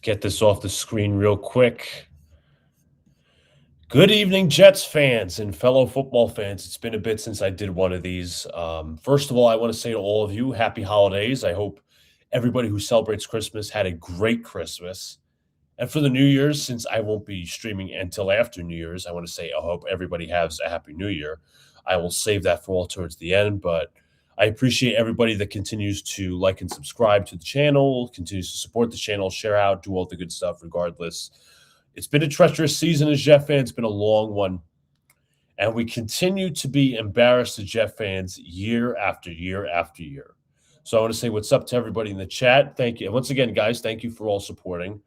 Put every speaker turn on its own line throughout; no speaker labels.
Get this off the screen real quick. Good evening, Jets fans and fellow football fans. It's been a bit since I did one of these. First of all, I want to say to all of you, happy holidays. I hope everybody who celebrates Christmas had a great Christmas. And for the New Year's, since I won't be streaming until after New Year's, I want to say I hope everybody has a happy New Year. I will save that for all towards the end, but I appreciate everybody that continues to like and subscribe to the channel, continues to support the channel, share out, do all the good stuff regardless. It's been a treacherous season as Jet fans. It's been a long one. And we continue to be embarrassed as Jet fans year after year after year. So I want to say what's up to everybody in the chat. Thank you. And once again, guys, thank you for all supporting.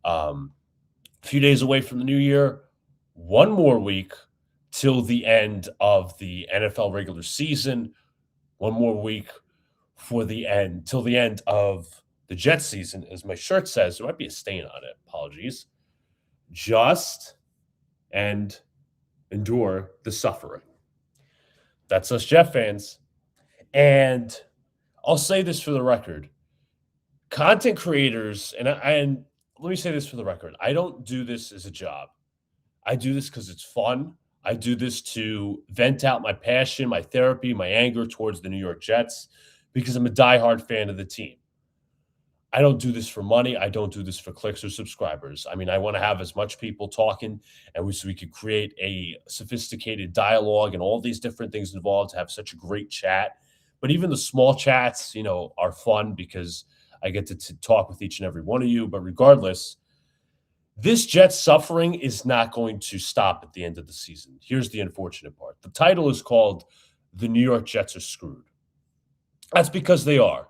A few days away from the new year, one more week till the end of the NFL regular season, one more week till the end of the Jets season, as my shirt says. There might be a stain on it. Apologies. Just and endure the suffering. That's us Jet fans. And I'll say this for the record. Content creators, and let me say this for the record. I don't do this as a job. I do this because it's fun. I do this to vent out my passion, my therapy, my anger towards the New York Jets because I'm a diehard fan of the team. I don't do this for money. I don't do this for clicks or subscribers. I mean, I want to have as much people talking so we could create a sophisticated dialogue and all these different things involved to have such a great chat. But even the small chats, are fun because I get to talk with each and every one of you. But regardless, this Jets suffering is not going to stop at the end of the season. Here's the unfortunate part. The title is called The New York Jets Are Screwed. That's because they are.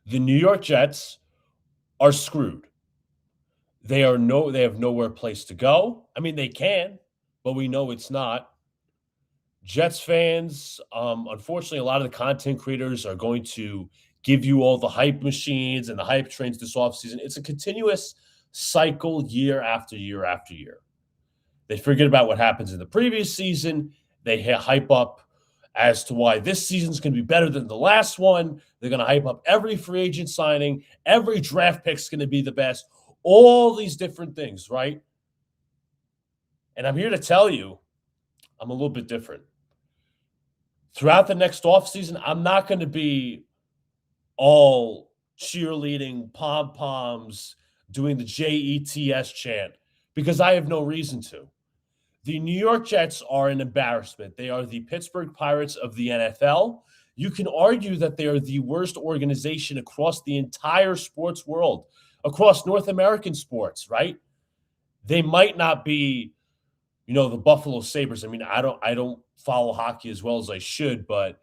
The New York Jets are screwed. They have nowhere place to go. I mean, they can, but we know it's not. Jets fans, unfortunately, a lot of the content creators are going to give you all the hype machines and the hype trains this offseason. It's a continuous cycle year after year after year. They forget about what happens in the previous season. They hype up as to why this season's going to be better than the last one. They're going to hype up every free agent signing. Every draft pick's going to be the best. All these different things, right? And I'm here to tell you, I'm a little bit different. Throughout the next offseason, I'm not going to be all cheerleading, pom-poms, doing the JETS chant, because I have no reason to. The New York Jets are an embarrassment. They are the Pittsburgh Pirates of the NFL. You can argue that they are the worst organization across the entire sports world, across North American sports, right? They might not be, the Buffalo Sabres. I mean, I don't follow hockey as well as I should, but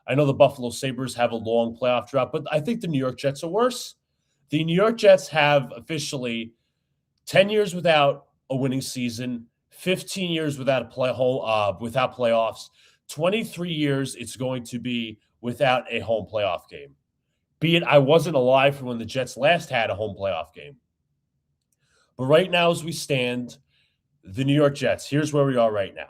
I know the Buffalo Sabres have a long playoff drought, but I think the New York Jets are worse. The New York Jets have officially 10 years without a winning season, 15 years without without playoffs, 23 years it's going to be without a home playoff game. Be it I wasn't alive for when the Jets last had a home playoff game. But right now, as we stand, the New York Jets, here's where we are right now.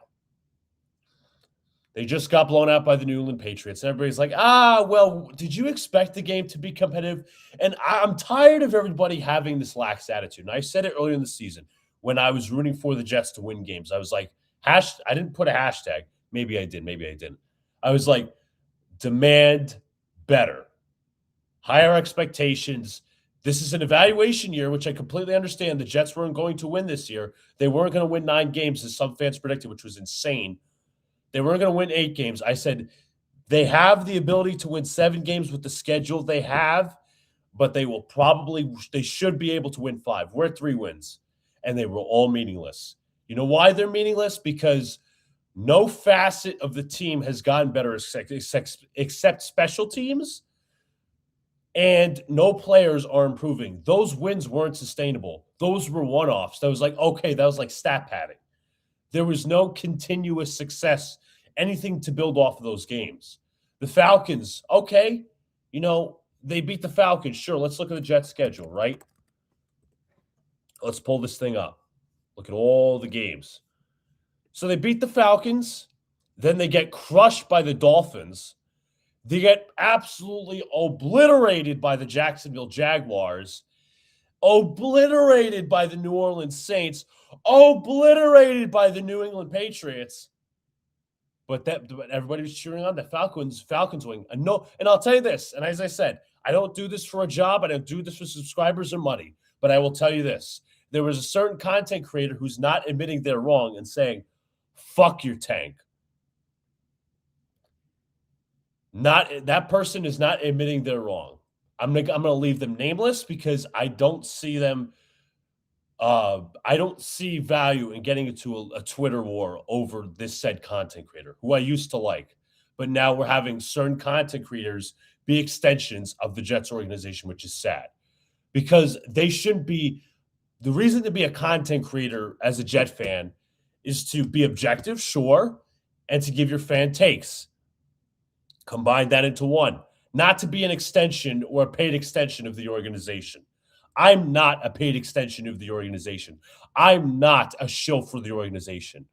They just got blown out by the New England Patriots. Everybody's like, well, did you expect the game to be competitive? And I'm tired of everybody having this lax attitude. And I said it earlier in the season when I was rooting for the Jets to win games. I was like, I didn't put a hashtag. Maybe I did. Maybe I didn't. I was like, demand better. Higher expectations. This is an evaluation year, which I completely understand. The Jets weren't going to win this year. They weren't going to win 9 games, as some fans predicted, which was insane. They weren't going to win 8 games. I said they have the ability to win 7 games with the schedule they have, but they should be able to win 5. We're at 3 wins, and they were all meaningless. You know why they're meaningless? Because no facet of the team has gotten better except special teams, and no players are improving. Those wins weren't sustainable. Those were one-offs. That was like stat padding. There was no continuous success, anything to build off of those games. The Falcons, okay, they beat the Falcons. Sure, let's look at the Jets' schedule, right? Let's pull this thing up. Look at all the games. So they beat the Falcons. Then they get crushed by the Dolphins. They get absolutely obliterated by the Jacksonville Jaguars. obliterated by the New Orleans Saints, obliterated by the New England Patriots. But everybody was cheering on the Falcons wing. And no, and I'll tell you this, and as I said, I don't do this for a job. I don't do this for subscribers or money. But I will tell you this. There was a certain content creator who's not admitting they're wrong and saying, fuck your tank. That person is not admitting they're wrong. I'm gonna leave them nameless because I don't see them. I don't see value in getting into a Twitter war over this said content creator who I used to like, but now we're having certain content creators be extensions of the Jets organization, which is sad because they shouldn't be. The reason to be a content creator as a Jet fan is to be objective, sure, and to give your fan takes. Combine that into one, not to be an extension or a paid extension of the organization. I'm not a paid extension of the organization. I'm not a shill for the organization.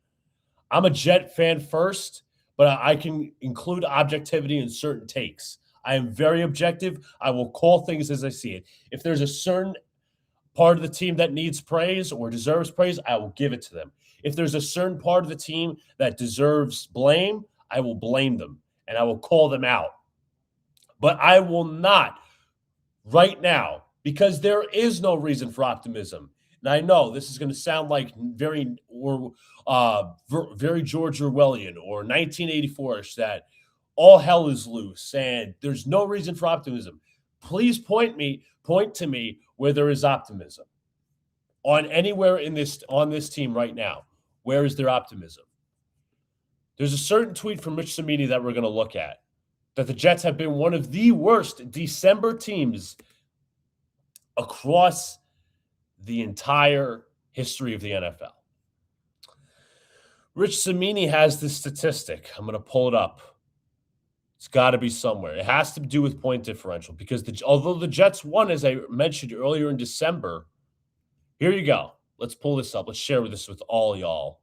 I'm a Jet fan first, but I can include objectivity in certain takes. I am very objective. I will call things as I see it. If there's a certain part of the team that needs praise or deserves praise, I will give it to them. If there's a certain part of the team that deserves blame, I will blame them and I will call them out. But I will not right now because there is no reason for optimism. And I know this is going to sound like very George Orwellian or 1984ish that all hell is loose and there's no reason for optimism. Please point to me where there is optimism on anywhere on this team right now. Where is there optimism? There's a certain tweet from Rich Cimini that we're going to look at that the Jets have been one of the worst December teams across the entire history of the NFL. Rich Cimini has this statistic. I'm going to pull it up. It's got to be somewhere. It has to do with point differential because although the Jets won, as I mentioned earlier in December, here you go. Let's pull this up. Let's share this with all y'all.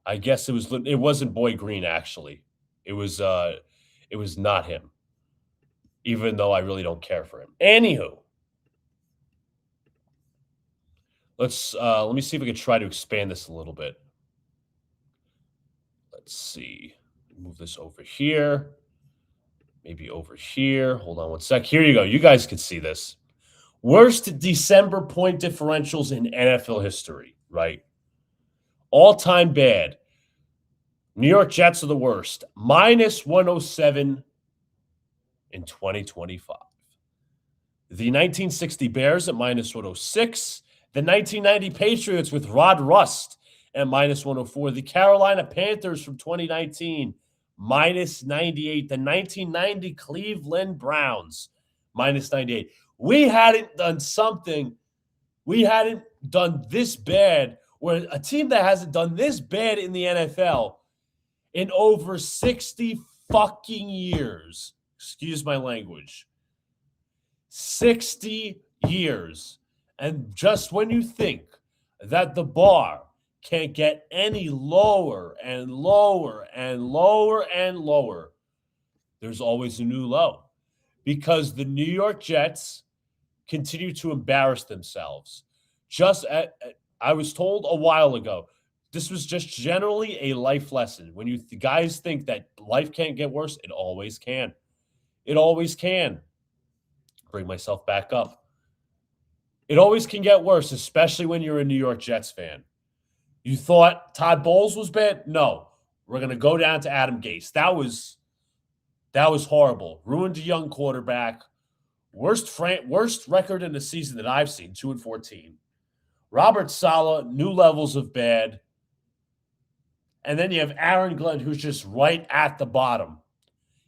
I guess it wasn't Boy Green actually. It was not him. Even though I really don't care for him. Anywho, let me see if we can try to expand this a little bit. Let's see. Move this over here. Maybe over here. Hold on one sec. Here you go. You guys can see this. Worst December point differentials in NFL history, right? All-time bad. New York Jets are the worst. Minus 107 in 2025. The 1960 Bears at minus 106. The 1990 Patriots with Rod Rust at minus 104. The Carolina Panthers from 2019, minus 98. The 1990 Cleveland Browns, minus 98. We hadn't done something. We hadn't done this bad, where a team that hasn't done this bad in the NFL in over 60 fucking years. Excuse my language. 60 years. And just when you think that the bar can't get any lower and lower and lower and lower, there's always a new low. Because the New York Jets continue to embarrass themselves. I was told a while ago, this was just generally a life lesson. When you guys think that life can't get worse, it always can. It always can. Bring myself back up. It always can get worse, especially when you're a New York Jets fan. You thought Todd Bowles was bad? No. We're going to go down to Adam Gase. That was horrible. Ruined a young quarterback. Worst record in the season that I've seen, 2-14. Robert Saleh, new levels of bad. And then you have Aaron Glenn, who's just right at the bottom.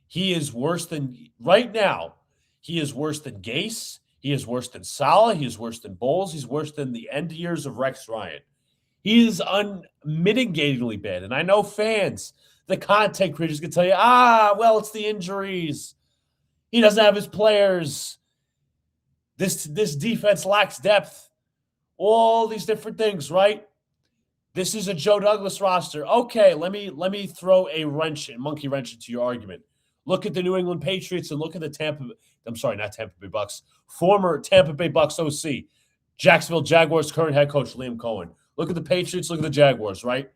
He is worse than, right now, he is worse than Gase. He is worse than Saleh. He is worse than Bowles. He's worse than the end years of Rex Ryan. He is unmitigatingly bad. And I know fans, the content creators can tell you, well, it's the injuries. He doesn't have his players. This defense lacks depth. All these different things, right? This is a Joe Douglas roster. Okay, let me throw a monkey wrench into your argument. Look at the New England Patriots and look at the not Tampa Bay Bucks, former Tampa Bay Bucks OC. Jacksonville Jaguars current head coach Liam Cohen. Look at the Patriots, look at the Jaguars, right?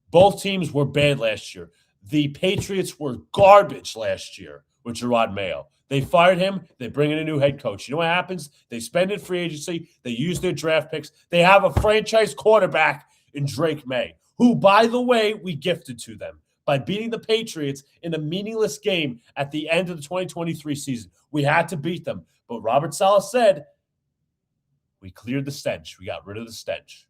Both teams were bad last year. The Patriots were garbage last year with Gerard Mayo. They fired him. They bring in a new head coach. You know what happens? They spend in free agency. They use their draft picks. They have a franchise quarterback in Drake May, who, by the way, we gifted to them by beating the Patriots in a meaningless game at the end of the 2023 season. We had to beat them. But Robert Saleh said, we cleared the stench. We got rid of the stench,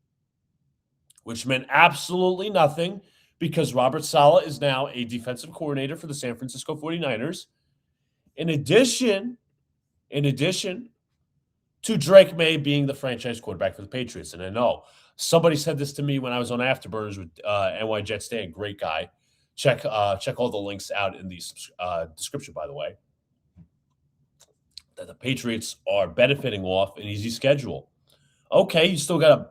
which meant absolutely nothing because Robert Saleh is now a defensive coordinator for the San Francisco 49ers. In addition to Drake May being the franchise quarterback for the Patriots. And I know somebody said this to me when I was on Afterburners with NY Jets Dan, great guy. Check all the links out in the description, by the way, that the Patriots are benefiting off an easy schedule. Okay, you still got to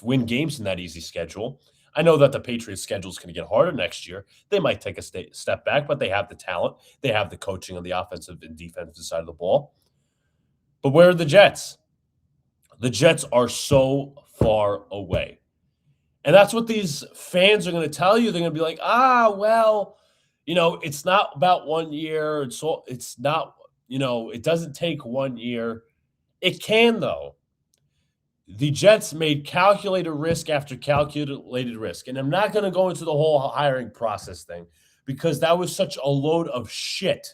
win games in that easy schedule. I know that the Patriots' schedule is going to get harder next year. They might take a step back, but they have the talent. They have the coaching on the offensive and defensive side of the ball. But where are the Jets? The Jets are so far away. And that's what these fans are going to tell you. They're going to be like, well, it's not about 1 year. It's not, it doesn't take 1 year. It can, though. The Jets made calculated risk after calculated risk. And I'm not going to go into the whole hiring process thing because that was such a load of shit,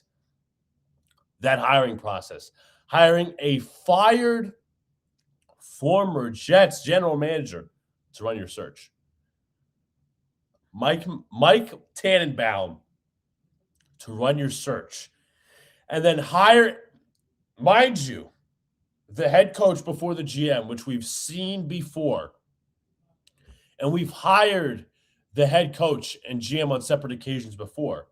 that hiring process. Hiring a fired former Jets general manager to run your search. Mike Tannenbaum to run your search. And then hire, mind you, the head coach before the GM, which we've seen before. And we've hired the head coach and GM on separate occasions before.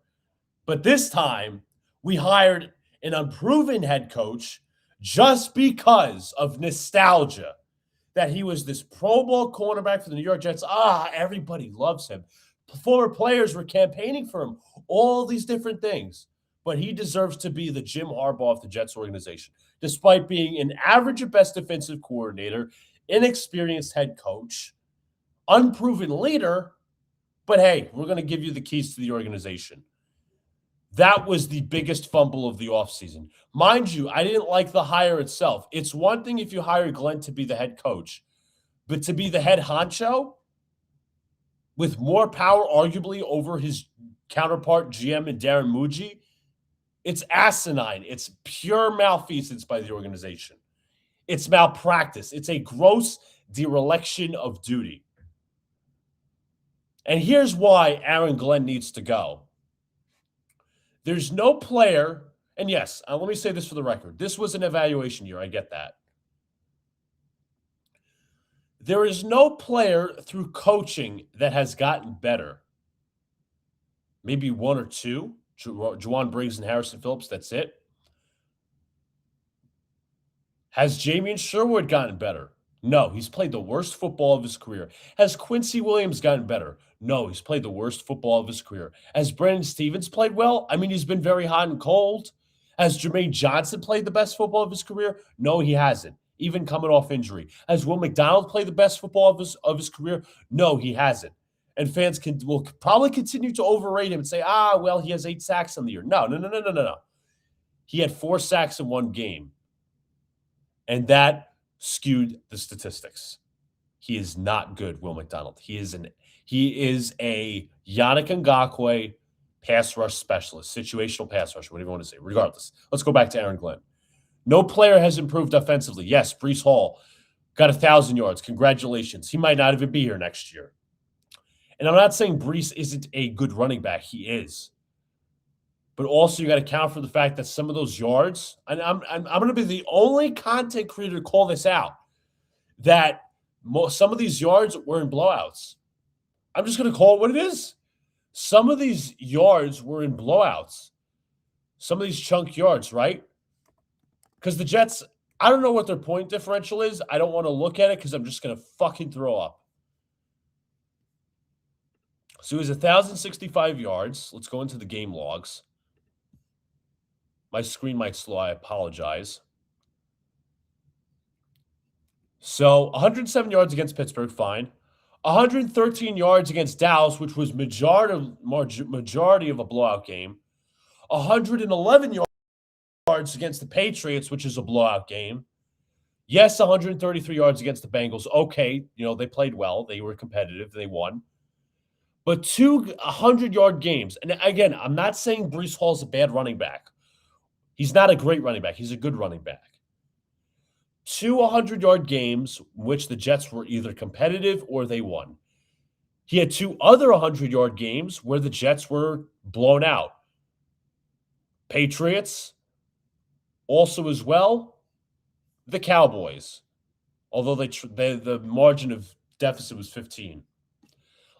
But this time, we hired an unproven head coach just because of nostalgia, that he was this Pro Bowl cornerback for the New York Jets. Everybody loves him. Former players were campaigning for him, all these different things. But he deserves to be the Jim Harbaugh of the Jets organization, despite being an average at best defensive coordinator, inexperienced head coach, unproven leader. But hey, we're going to give you the keys to the organization. That was the biggest fumble of the offseason. Mind you, I didn't like the hire itself. It's one thing if you hire Glenn to be the head coach, but to be the head honcho with more power, arguably, over his counterpart GM and Darren Muji, it's asinine. It's pure malfeasance by the organization. It's malpractice. It's a gross dereliction of duty. And here's why Aaron Glenn needs to go. There's no player, and yes, let me say this for the record. This was an evaluation year. I get that. There is no player through coaching that has gotten better. Maybe one or two. Juwan Briggs and Harrison Phillips, that's it. Has Jamian Sherwood gotten better? No, he's played the worst football of his career. Has Quincy Williams gotten better? No, he's played the worst football of his career. Has Brandon Stevens played well? I mean, he's been very hot and cold. Has Jermaine Johnson played the best football of his career? No, he hasn't, even coming off injury. Has Will McDonald played the best football of his career? No, he hasn't. And fans will probably continue to overrate him and say, well, he has 8 sacks in the year. No. He had 4 sacks in one game. And that skewed the statistics. He is not good, Will McDonald. He is a Yannick Ngakoue pass rush specialist, situational pass rusher, whatever you want to say. Regardless, let's go back to Aaron Glenn. No player has improved offensively. Yes, Breece Hall got 1,000 yards. Congratulations. He might not even be here next year. And I'm not saying Breece isn't a good running back. He is. But also you got to account for the fact that some of those yards, and I'm going to be the only content creator to call this out, that some of these yards were in blowouts. I'm just going to call it what it is. Some of these yards were in blowouts. Some of these chunk yards, right? Because the Jets, I don't know what their point differential is. I don't want to look at it because I'm just going to fucking throw up. So it was 1,065 yards. Let's go into the game logs. My screen might slow. I apologize. So 107 yards against Pittsburgh, fine. 113 yards against Dallas, which was majority of a blowout game. 111 yards against the Patriots, which is a blowout game. Yes, 133 yards against the Bengals. Okay, they played well. They were competitive. They won. But two 100-yard games. And again, I'm not saying Breece Hall's a bad running back. He's not a great running back. He's a good running back. Two 100-yard games in which the Jets were either competitive or they won. He had two other 100-yard games where the Jets were blown out. Patriots, also as well, the Cowboys, although the margin of deficit was 15.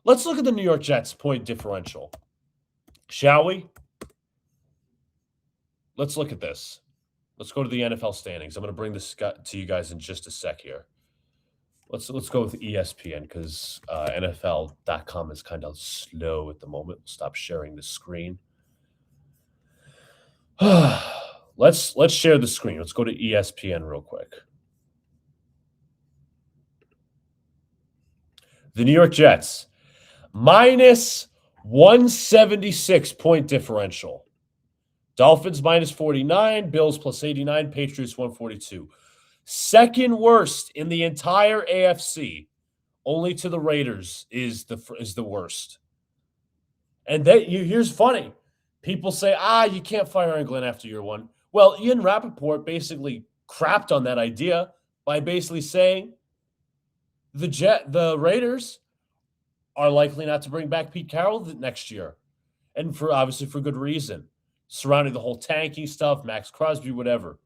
Let's look at the New York Jets point differential, shall we? Let's look at this. Let's go to the NFL standings. I'm going to bring this to you guys in just a sec here. Let's go with ESPN because NFL.com is kind of slow at the moment. Stop sharing the screen. Let's share the screen. Let's go to ESPN real quick. The New York Jets, minus 176 point differential. Dolphins minus 49, Bills plus 89, Patriots 142. Second worst in the entire AFC. Only to the Raiders is the worst. And here's funny. People say, you can't fire Aaron Glenn after year one. Well, Ian Rappaport basically crapped on that idea by basically saying the Raiders are likely not to bring back Pete Carroll next year. And obviously for good reason. Surrounding the whole tanking stuff, Max Crosby, whatever.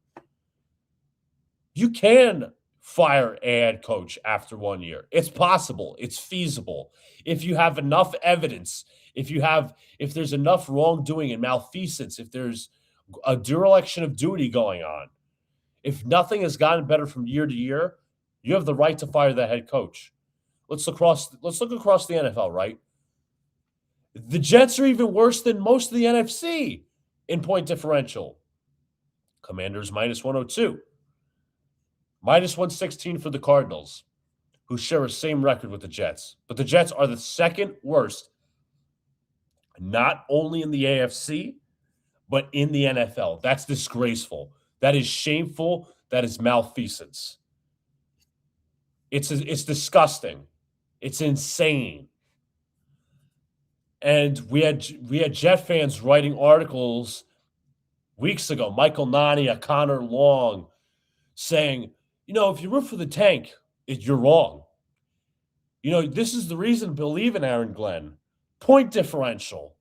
You can fire a head coach after 1 year. It's possible. It's feasible. If you have enough evidence, if there's enough wrongdoing and malfeasance, if there's a dereliction of duty going on, if nothing has gotten better from year to year, you have the right to fire that head coach. Let's look across the NFL, right? The Jets are even worse than most of the NFC in point differential. Commanders minus 102. Minus 116 for the Cardinals, who share the same record with the Jets. But the Jets are the second worst, not only in the AFC, but in the NFL. That's disgraceful. That is shameful. That is malfeasance. It's disgusting. It's insane. And we had Jet fans writing articles weeks ago. Michael Nania, Connor Long, saying, if you root for the tank, you're wrong. This is the reason to believe in Aaron Glenn. Point differential.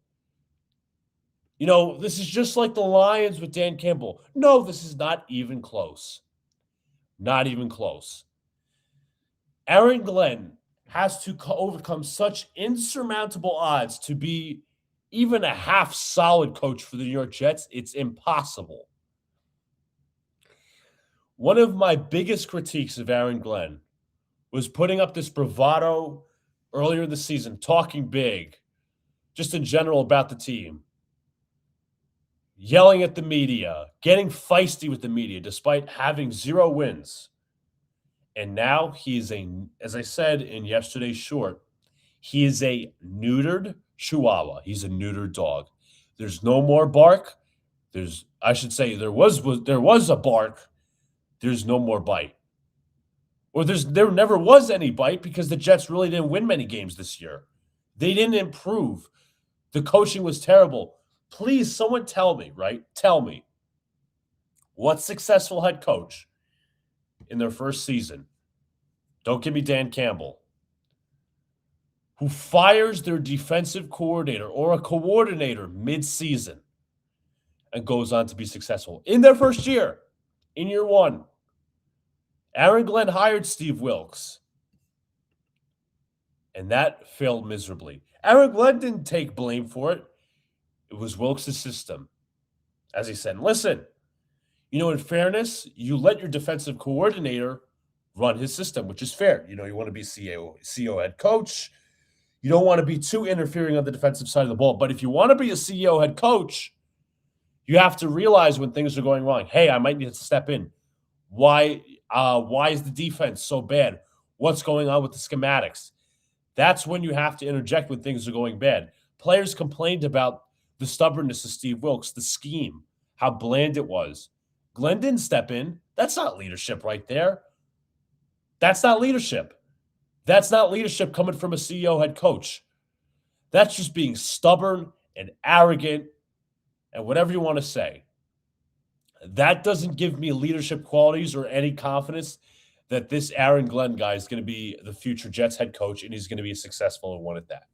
This is just like the Lions with Dan Campbell. No, this is not even close. Not even close. Aaron Glenn has to overcome such insurmountable odds to be even a half solid coach for the New York Jets. It's impossible. One of my biggest critiques of Aaron Glenn was putting up this bravado earlier in the season, talking big, just in general about the team, yelling at the media, getting feisty with the media despite having 0 wins. And now he is as I said in yesterday's short, he is a neutered chihuahua. He's a neutered dog. There's no more bark. There was a bark. There's no more bite. Or there never was any bite because the Jets really didn't win many games this year. They didn't improve. The coaching was terrible. Please, someone tell me, right? Tell me. What successful head coach in their first season, don't give me Dan Campbell, who fires their defensive coordinator or a coordinator mid-season and goes on to be successful in their first year, in year one? Aaron Glenn hired Steve Wilks, and that failed miserably. Aaron Glenn didn't take blame for it. It was Wilks' system. As he said, listen, in fairness, you let your defensive coordinator run his system, which is fair. You want to be CEO head coach. You don't want to be too interfering on the defensive side of the ball. But if you want to be a CEO head coach, you have to realize when things are going wrong. Hey, I might need to step in. Why? Why is the defense so bad? What's going on with the schematics? That's when you have to interject when things are going bad. Players complained about the stubbornness of Steve Wilkes, the scheme, how bland it was. Glenn didn't step in. That's not leadership right there. That's not leadership. That's not leadership coming from a CEO head coach. That's just being stubborn and arrogant and whatever you want to say. That doesn't give me leadership qualities or any confidence that this Aaron Glenn guy is going to be the future Jets head coach and he's going to be a successful one at that.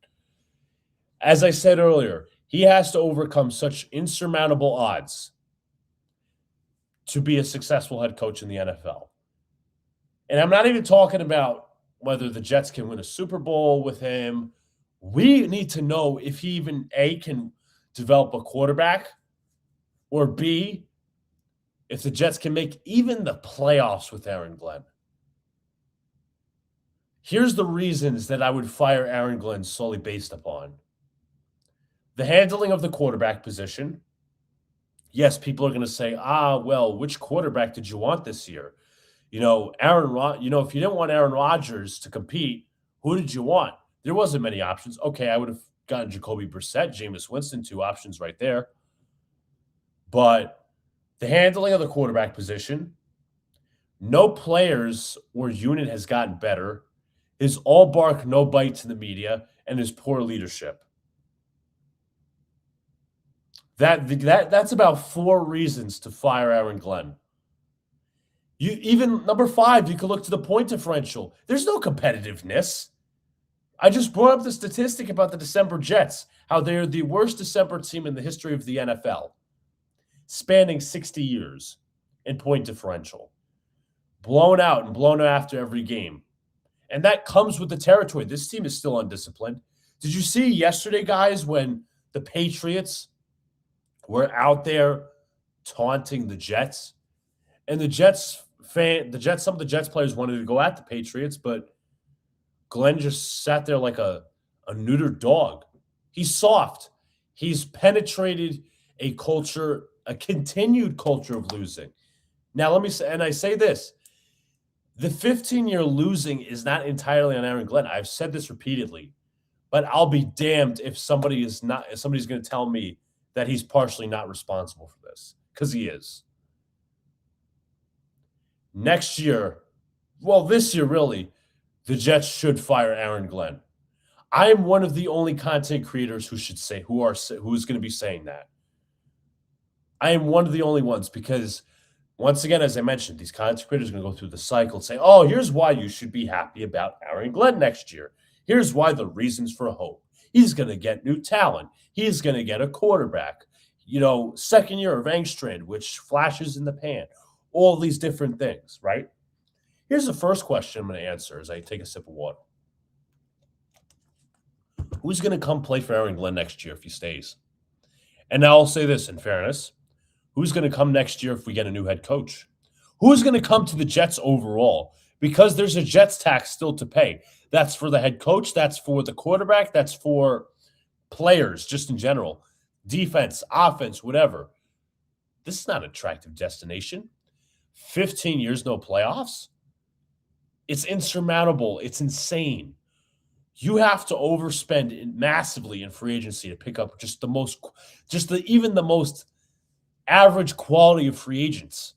As I said earlier, he has to overcome such insurmountable odds to be a successful head coach in the NFL. And I'm not even talking about whether the Jets can win a Super Bowl with him. We need to know if he even, A, can develop a quarterback, or B, if the Jets can make even the playoffs with Aaron Glenn. Here's the reasons that I would fire Aaron Glenn solely based upon the handling of the quarterback position. Yes, people are going to say, well, which quarterback did you want this year? If you didn't want Aaron Rodgers to compete, who did you want? There wasn't many options. Okay, I would have gotten Jacoby Brissett, Jameis Winston, 2 options right there. But the handling of the quarterback position, no players or unit has gotten better. His all bark, no bite to the media, and his poor leadership. That's about 4 reasons to fire Aaron Glenn. Number 5, you can look to the point differential. There's no competitiveness. I just brought up the statistic about the December Jets, how they're the worst December team in the history of the NFL, spanning 60 years in point differential. Blown out and blown after every game. And that comes with the territory. This team is still undisciplined. Did you see yesterday, guys, when the Patriots were out there taunting the Jets? And some of the Jets players wanted to go at the Patriots, but Glenn just sat there like a neutered dog. He's soft. He's penetrated a continued culture of losing. Now, let me say, and I say this, the 15-year losing is not entirely on Aaron Glenn. I've said this repeatedly, but I'll be damned if somebody's going to tell me that he's partially not responsible for this, because he is. Next year, this year really, the Jets should fire Aaron Glenn. I am one of the only content creators who's going to be saying that. I am one of the only ones because, once again, as I mentioned, these content creators are going to go through the cycle and say, here's why you should be happy about Aaron Glenn next year. Here's why the reasons for hope. He's going to get new talent. He's going to get a quarterback. Second year of Engstrand, which flashes in the pan. All these different things, right? Here's the first question I'm going to answer as I take a sip of water. Who's going to come play for Aaron Glenn next year if he stays? And now I'll say this in fairness. Who's going to come next year if we get a new head coach? Who's going to come to the Jets overall? Because there's a Jets tax still to pay. That's for the head coach. That's for the quarterback. That's for players just in general. Defense, offense, whatever. This is not an attractive destination. 15 years, no playoffs. It's insurmountable. It's insane. You have to overspend massively in free agency to pick up even the most average quality of free agents.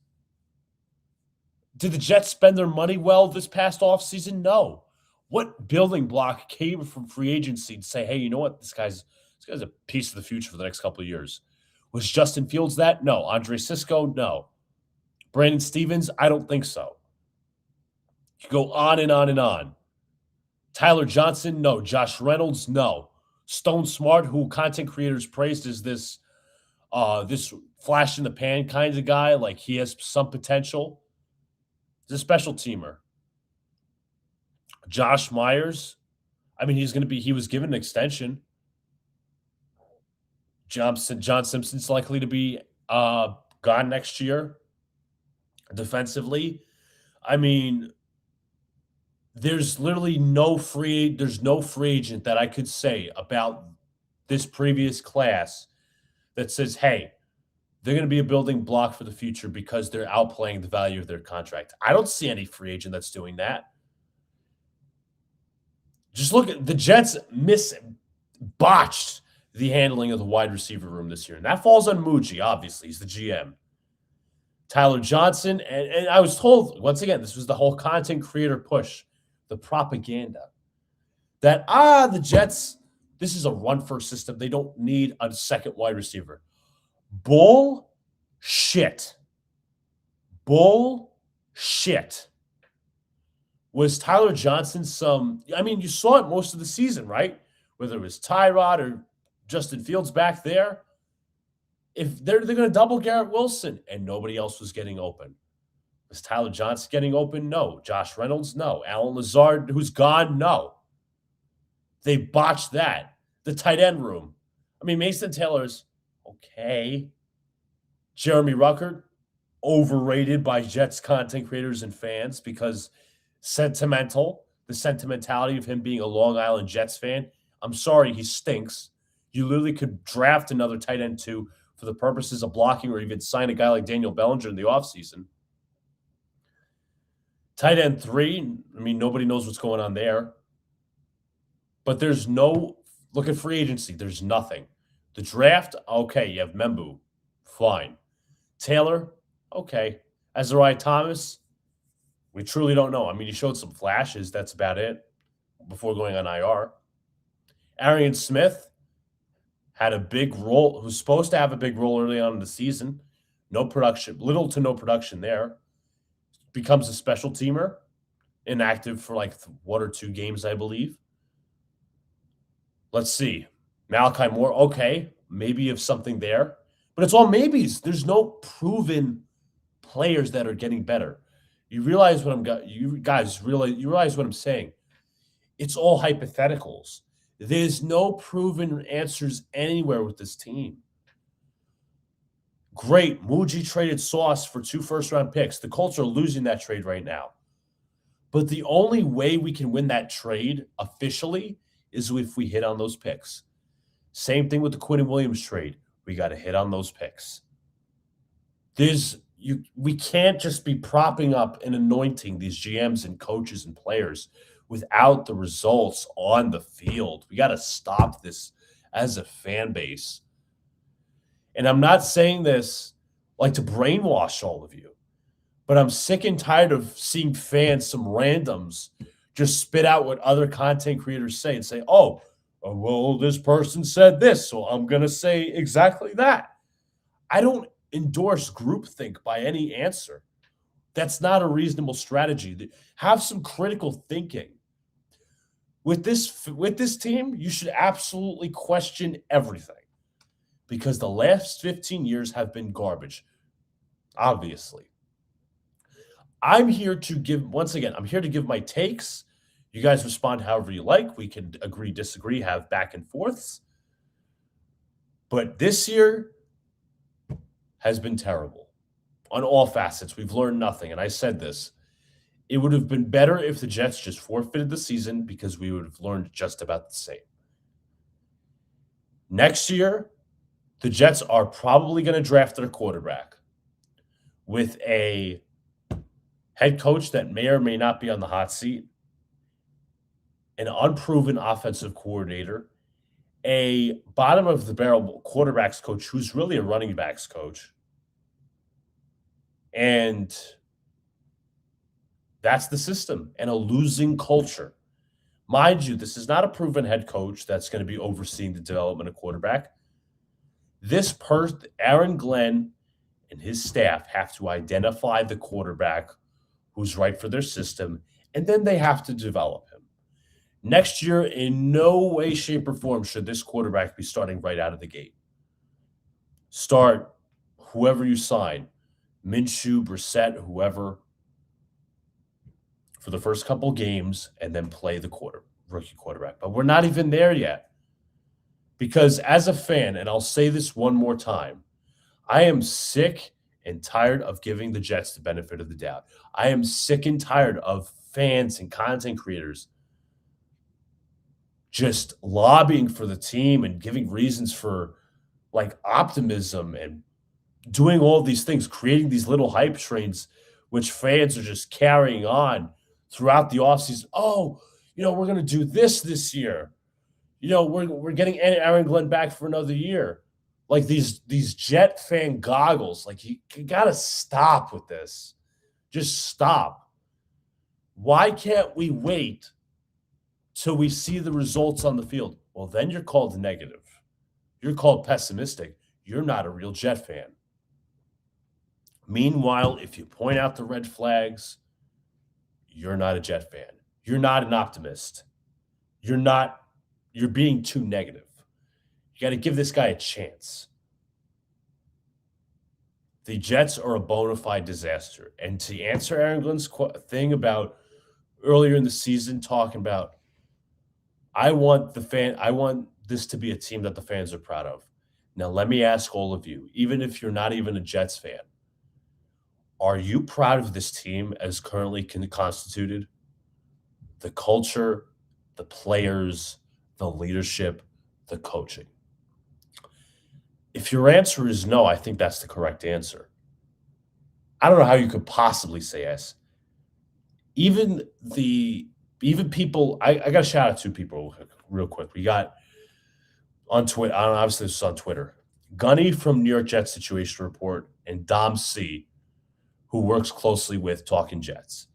Did the Jets spend their money well this past offseason? No. What building block came from free agency to say, hey, you know what? This guy's a piece of the future for the next couple of years. Was Justin Fields that? No. Andre Sisco? No. Brandon Stevens? I don't think so. You go on and on and on. Tyler Johnson? No. Josh Reynolds? No. Stone Smart, who content creators praised as this flash in the pan kind of guy, like he has some potential. He's a special teamer. Josh Myers, he was given an extension. John Simpson's likely to be gone next year. Defensively, there's literally no free agent that I could say about this previous class that says, hey, they're going to be a building block for the future because they're outplaying the value of their contract. I don't see any free agent that's doing that. Just look at the Jets botched the handling of the wide receiver room this year. And that falls on Muji, obviously. He's the GM. Tyler Johnson, and I was told, once again, this was the whole content creator push, the propaganda, that, the Jets, this is a run-first system. They don't need a second wide receiver. Bullshit. Bullshit. Was Tyler Johnson you saw it most of the season, right? Whether it was Tyrod or Justin Fields back there. If they're going to double Garrett Wilson and nobody else was getting open. Was Tyler Johnson getting open? No. Josh Reynolds? No. Alan Lazard, who's gone? No. They botched that. The tight end room. Mason Taylor's okay. Jeremy Ruckert, overrated by Jets content creators and fans because the sentimentality of him being a Long Island Jets fan. I'm sorry, he stinks. You literally could draft another tight end too for the purposes of blocking or even sign a guy like Daniel Bellinger in the offseason. Tight end 3, nobody knows what's going on there. But there's no look at free agency. There's nothing. The draft, okay, you have Membu. Fine. Taylor, okay. Azariah Thomas, we truly don't know. He showed some flashes. That's about it before going on IR. Arian Smith had a big role, who's supposed to have a big role early on in the season. No production, little to no production there. Becomes a special teamer, inactive for like 1 or 2 games, I believe. Let's see. Malachi Moore, okay, maybe you have something there. But it's all maybes. There's no proven players that are getting better. You realize what you realize what I'm saying. It's all hypotheticals. There's no proven answers anywhere with this team. Great. Muji traded Sauce for 2 first-round picks. The Colts are losing that trade right now. But the only way we can win that trade officially is if we hit on those picks. Same thing with the Quinn Williams trade. We got to hit on those picks. We can't just be propping up and anointing these GMs and coaches and players without the results on the field. We got to stop this as a fan base. And I'm not saying this like to brainwash all of you, but I'm sick and tired of seeing fans, some randoms, just spit out what other content creators say and say, well, this person said this, so I'm going to say exactly that. I don't endorse groupthink by any answer. That's not a reasonable strategy. Have some critical thinking. With this team, you should absolutely question everything because the last 15 years have been garbage, obviously. I'm here to give my takes. You guys respond however you like. We can agree, disagree, have back and forths. But this year has been terrible on all facets. We've learned nothing. And I said this. It would have been better if the Jets just forfeited the season because we would have learned just about the same. Next year, the Jets are probably going to draft their quarterback with a head coach that may or may not be on the hot seat, an unproven offensive coordinator, a bottom-of-the-barrel quarterbacks coach who's really a running backs coach, and that's the system, and a losing culture. Mind you, this is not a proven head coach that's going to be overseeing the development of quarterback. Aaron Glenn and his staff have to identify the quarterback who's right for their system, and then they have to develop him. Next year, in no way, shape, or form should this quarterback be starting right out of the gate. Start whoever you sign, Minshew, Brissett, whoever, for the first couple games, and then play the rookie quarterback. But we're not even there yet. Because as a fan, and I'll say this one more time, I am sick and tired of giving the Jets the benefit of the doubt. I am sick and tired of fans and content creators just lobbying for the team and giving reasons for like optimism and doing all these things, creating these little hype trains, which fans are just carrying on throughout the offseason. Oh, we're going to do this year. We're getting Aaron Glenn back for another year. Like these Jet fan goggles. Like you got to stop with this. Just stop. Why can't we wait till we see the results on the field? Well, then you're called negative. You're called pessimistic. You're not a real Jet fan. Meanwhile, if you point out the red flags, you're not a Jet fan. You're not an optimist. You're being too negative. You got to give this guy a chance. The Jets are a bona fide disaster. And to answer Aaron Glenn's thing about earlier in the season, talking about, I want this to be a team that the fans are proud of. Now, let me ask all of you, even if you're not even a Jets fan, are you proud of this team as currently constituted? The culture, the players, the leadership, the coaching. If your answer is no, I think that's the correct answer. I don't know how you could possibly say yes. Even people, I got to shout out two people real quick. We got on Twitter, obviously this is on Twitter, Gunny from New York Jets Situation Report and Dom C, who works closely with Talking Jets.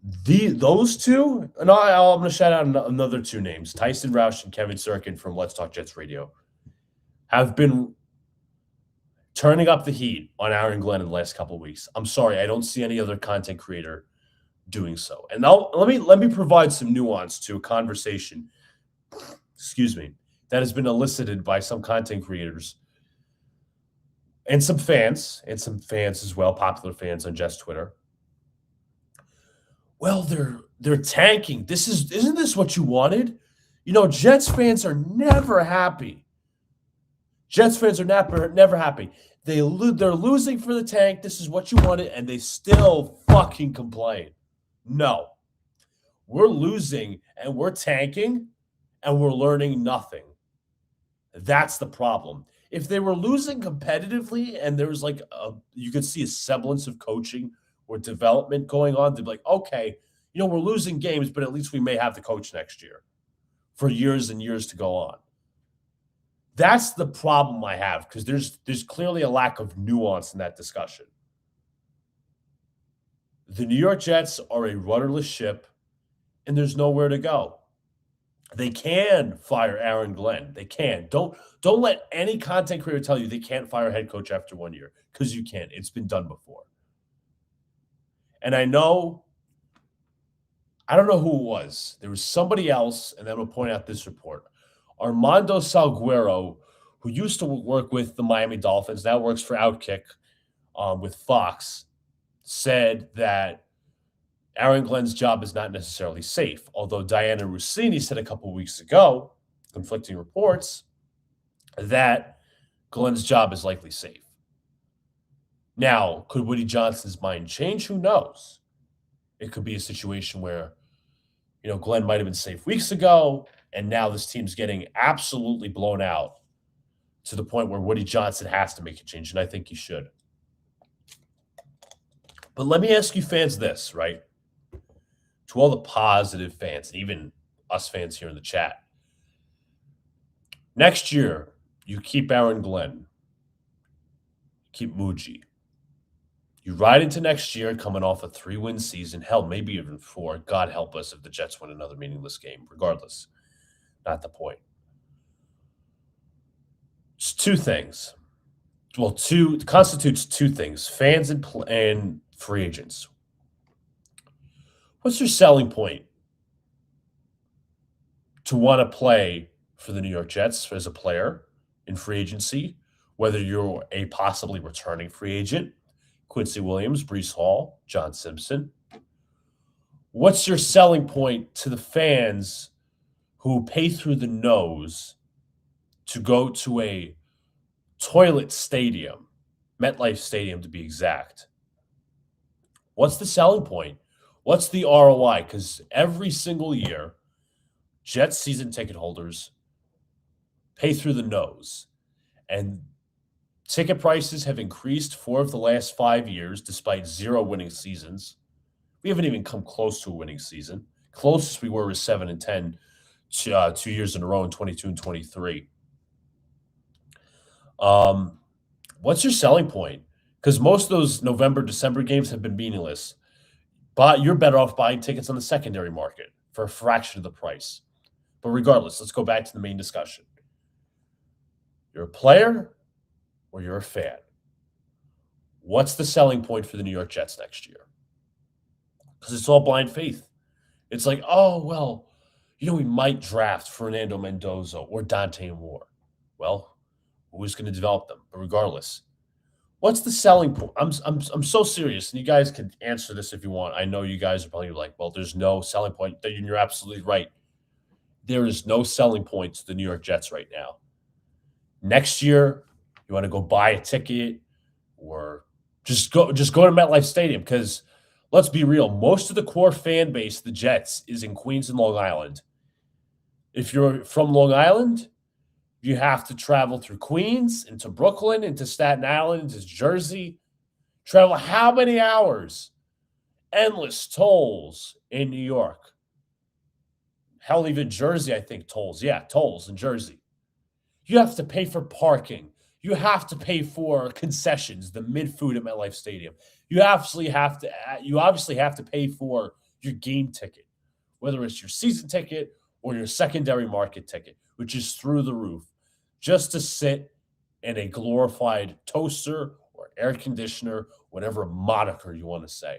Those two, and I'm going to shout out another two names, Tyson Roush and Kevin Sirkin from Let's Talk Jets Radio, have been turning up the heat on Aaron Glenn in the last couple of weeks. I'm sorry, I don't see any other content creator doing so. And now let me provide some nuance to a conversation, that has been elicited by some content creators and some fans as well, popular fans on Jets Twitter. Well, they're tanking. Isn't this what you wanted? Jets fans are never happy. Jets fans are never happy. They're losing for the tank. This is what you wanted, and they still fucking complain. No. We're losing, and we're tanking, and we're learning nothing. That's the problem. If they were losing competitively and there was you could see a semblance of coaching or development going on, they'd be like, okay, we're losing games, but at least we may have the coach next year for years and years to go on. That's the problem I have, because there's clearly a lack of nuance in that discussion. The New York Jets are a rudderless ship, and there's nowhere to go. They can fire Aaron Glenn. They can. Don't let any content creator tell you they can't fire a head coach after 1 year, because you can. It's been done before. And I don't know who it was. There was somebody else, and I'm going to point out this report. Armando Salguero, who used to work with the Miami Dolphins, now works for Outkick with Fox, said that Aaron Glenn's job is not necessarily safe, although Diana Rossini said a couple weeks ago, conflicting reports, that Glenn's job is likely safe. Now, could Woody Johnson's mind change? Who knows? It could be a situation where, Glenn might have been safe weeks ago, and now this team's getting absolutely blown out to the point where Woody Johnson has to make a change, and I think he should. But let me ask you fans this, right? To all the positive fans, and even us fans here in the chat. Next year, you keep Aaron Glenn, keep Muji. You ride into next year coming off a 3-win season, hell, maybe even 4. God help us if the Jets win another meaningless game. Regardless, not the point. It's two things. Well, it constitutes two things: fans and free agents. What's your selling point to want to play for the New York Jets as a player in free agency, whether you're a possibly returning free agent, Quincy Williams, Breece Hall, John Simpson? What's your selling point to the fans who pay through the nose to go to a toilet stadium, MetLife Stadium to be exact? What's the selling point? What's the ROI? Because every single year, Jets season ticket holders pay through the nose. And Ticket prices have increased 4 of the last 5 years despite 0 winning seasons. We haven't even come close to a winning season. Closest we were was 7 and 10 2 years in a row in 22 and 23. Um, what's your selling point? Because most of those November, December games have been meaningless. But you're better off buying tickets on the secondary market for a fraction of the price. But regardless, let's go back to the main discussion. You're a player or you're a fan. What's the selling point for the New York Jets next year? Because it's all blind faith. It's like, oh, well, we might draft Fernando Mendoza or Dante Moore. Well, who's going to develop them? But regardless, what's the selling point? I'm so serious, and you guys can answer this if you want. I know you guys are probably like, well, there's no selling point. You're absolutely right. There is no selling point to the New York Jets right now. Next year, you want to go buy a ticket or just go to MetLife Stadium because let's be real, most of the core fan base of the Jets is in Queens and Long Island. If you're from Long Island, you have to travel through Queens into Brooklyn, into Staten Island, into Jersey. Travel how many hours? Endless tolls in New York. Hell, even Jersey, I think tolls. Yeah, tolls in Jersey. You have to pay for parking. You have to pay for concessions, the mid-food at MetLife Stadium. You obviously have to pay for your game ticket, whether it's your season ticket or your secondary market ticket, which is through the roof, just to sit in a glorified toaster or air conditioner, whatever moniker you want to say.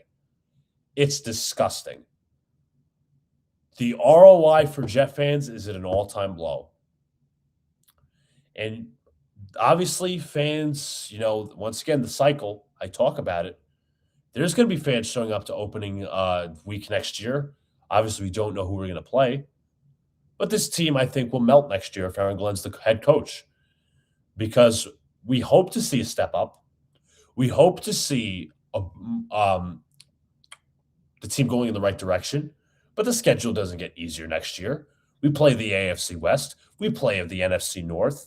It's disgusting. The ROI for Jet fans is at an all-time low. And obviously, fans, once again, the cycle, I talk about it. There's going to be fans showing up to opening week next year. Obviously, we don't know who we're going to play. But this team, I think, will melt next year if Aaron Glenn's the head coach because we hope to see a step up. We hope to see the team going in the right direction, but the schedule doesn't get easier next year. We play the AFC West. We play the NFC North.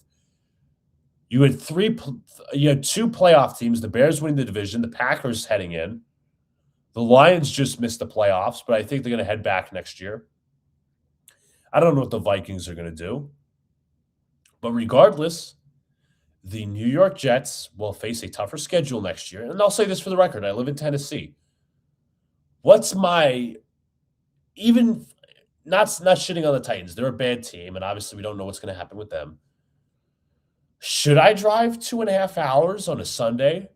You had two playoff teams, the Bears winning the division, the Packers heading in. The Lions just missed the playoffs, but I think they're going to head back next year. I don't know what the Vikings are going to do. But regardless, the New York Jets will face a tougher schedule next year. And I'll say this for the record. I live in Tennessee. What's my even not shitting on the Titans. They're a bad team, and obviously we don't know what's going to happen with them. Should I drive 2.5 hours on a Sunday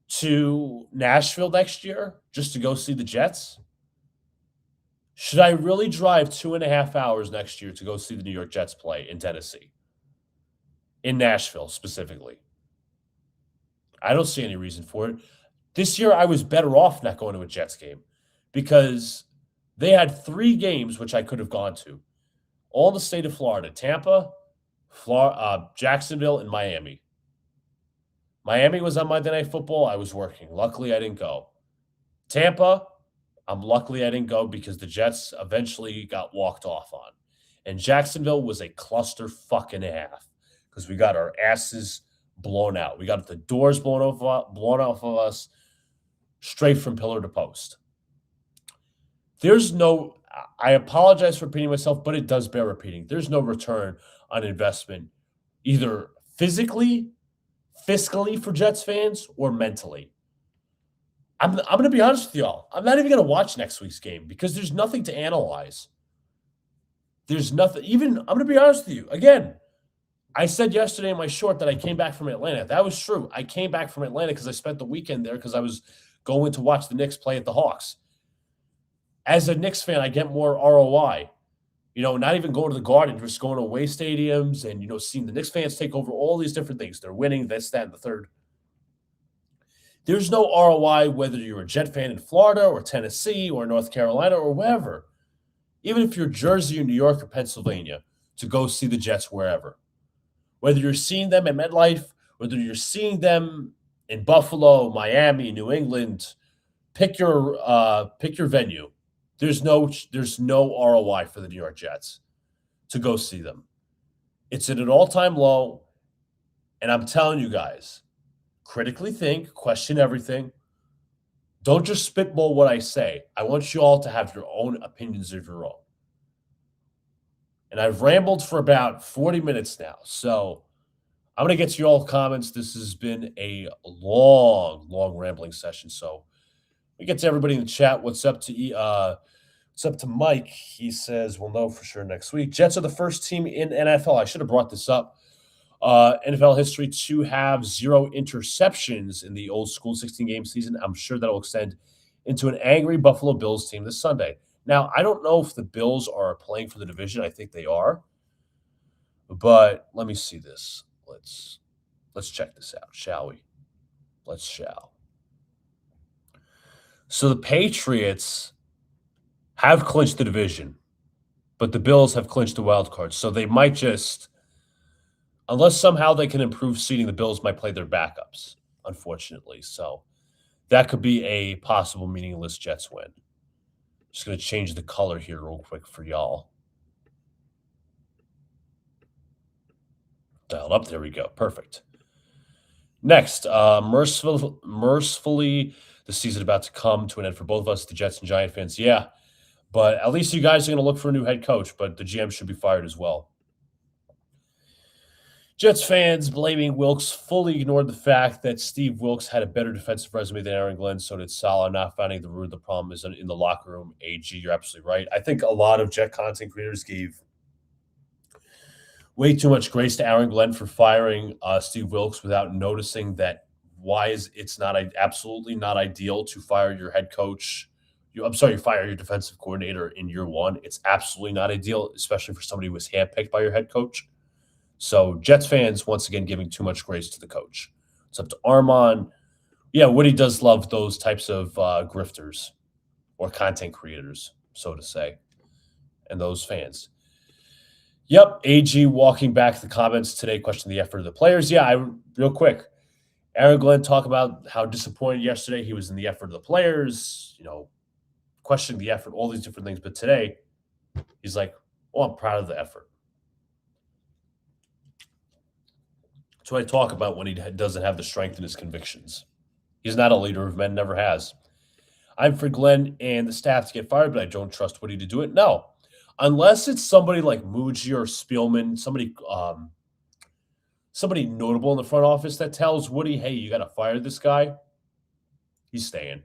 to Nashville next year just to go see the Jets? Should I really drive 2.5 hours next year to go see the New York Jets play in Tennessee? In Nashville, specifically. I don't see any reason for it. This year, I was better off not going to a Jets game because they had 3 games which I could have gone to. All in the state of Florida. Tampa, Jacksonville, and Miami. Miami was on Monday Night Football. I was working. Luckily, I didn't go. Tampa, luckily I didn't go because the Jets eventually got walked off on. And Jacksonville was a cluster fucking half because we got our asses blown out. We got the doors blown off of us straight from pillar to post. I apologize for repeating myself, but it does bear repeating. There's no return on investment, either physically, fiscally for Jets fans, or mentally. I'm going to be honest with y'all. I'm not even going to watch next week's game because there's nothing to analyze. There's nothing. I'm going to be honest with you. Again, I said yesterday in my short that I came back from Atlanta. That was true. I came back from Atlanta because I spent the weekend there because I was going to watch the Knicks play at the Hawks. As a Knicks fan, I get more ROI. Not even going to the Garden, just going to away stadiums and, seeing the Knicks fans take over all these different things. They're winning this, that, and the third. There's no ROI whether you're a Jet fan in Florida or Tennessee or North Carolina or wherever. Even if you're Jersey or New York or Pennsylvania, to go see the Jets wherever. Whether you're seeing them at MetLife, whether you're seeing them in Buffalo, Miami, New England, pick your venue. There's no ROI for the New York Jets to go see them. It's at an all-time low. And I'm telling you guys, critically think, question everything. Don't just spitball what I say. I want you all to have your own opinions of your own. And I've rambled for about 40 minutes now. So I'm going to get to your all comments. This has been a long rambling session. So we get to everybody in the chat. What's up to Mike? He says we'll know for sure next week. Jets are the first team in NFL. I should have brought this up. NFL history to have 0 interceptions in the old school 16-game season. I'm sure that'll extend into an angry Buffalo Bills team this Sunday. Now, I don't know if the Bills are playing for the division. I think they are. But let me see this. Let's check this out, shall we? Shall. So the Patriots have clinched the division, but the Bills have clinched the wild card. So they might just, unless somehow they can improve seeding, the Bills might play their backups, unfortunately. So that could be a possible meaningless Jets win. Just going to change the color here real quick for y'all. Dialed up. There we go. Perfect. Next, mercifully, the season about to come to an end for both of us, the Jets and Giant fans. Yeah, but at least you guys are going to look for a new head coach, but the GM should be fired as well. Jets fans blaming Wilks fully ignored the fact that Steve Wilks had a better defensive resume than Aaron Glenn, so did Salah. Not finding the root of the problem is in the locker room. AG, you're absolutely right. I think a lot of Jet content creators gave way too much grace to Aaron Glenn for firing Steve Wilks without noticing that it's not absolutely not ideal to fire your head coach. Fire your defensive coordinator in year one. It's absolutely not ideal, especially for somebody who was handpicked by your head coach. So Jets fans, once again, giving too much grace to the coach. It's up to Armand. Yeah, Woody does love those types of grifters or content creators, so to say, and those fans. Yep, AG walking back the comments today, questioning the effort of the players. Yeah, real quick. Aaron Glenn talked about how disappointed yesterday he was in the effort of the players, questioning the effort, all these different things. But today, he's like, I'm proud of the effort. That's what I talk about when he doesn't have the strength in his convictions. He's not a leader of men, never has. I'm for Glenn and the staff to get fired, but I don't trust Woody to do it. No. Unless it's somebody like Muji or Spielman, somebody notable in the front office that tells Woody, hey, you got to fire this guy, he's staying.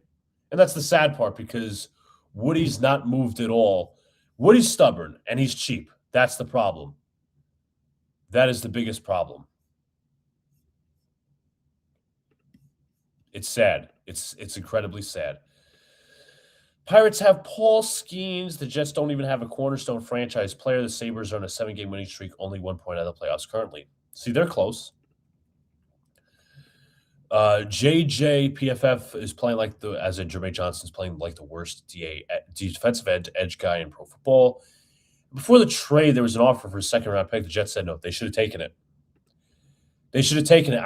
And that's the sad part because Woody's not moved at all. Woody's stubborn and he's cheap. That's the problem. That is the biggest problem. It's sad. It's incredibly sad. Pirates have Paul Skeens. The Jets don't even have a cornerstone franchise player. The Sabres are on a 7-game winning streak, only 1 point out of the playoffs currently. See, they're close. JJ PFF is playing as in Jermaine Johnson's playing like the worst defensive edge guy in pro football. Before the trade, there was an offer for a second-round pick. The Jets said no. They should have taken it.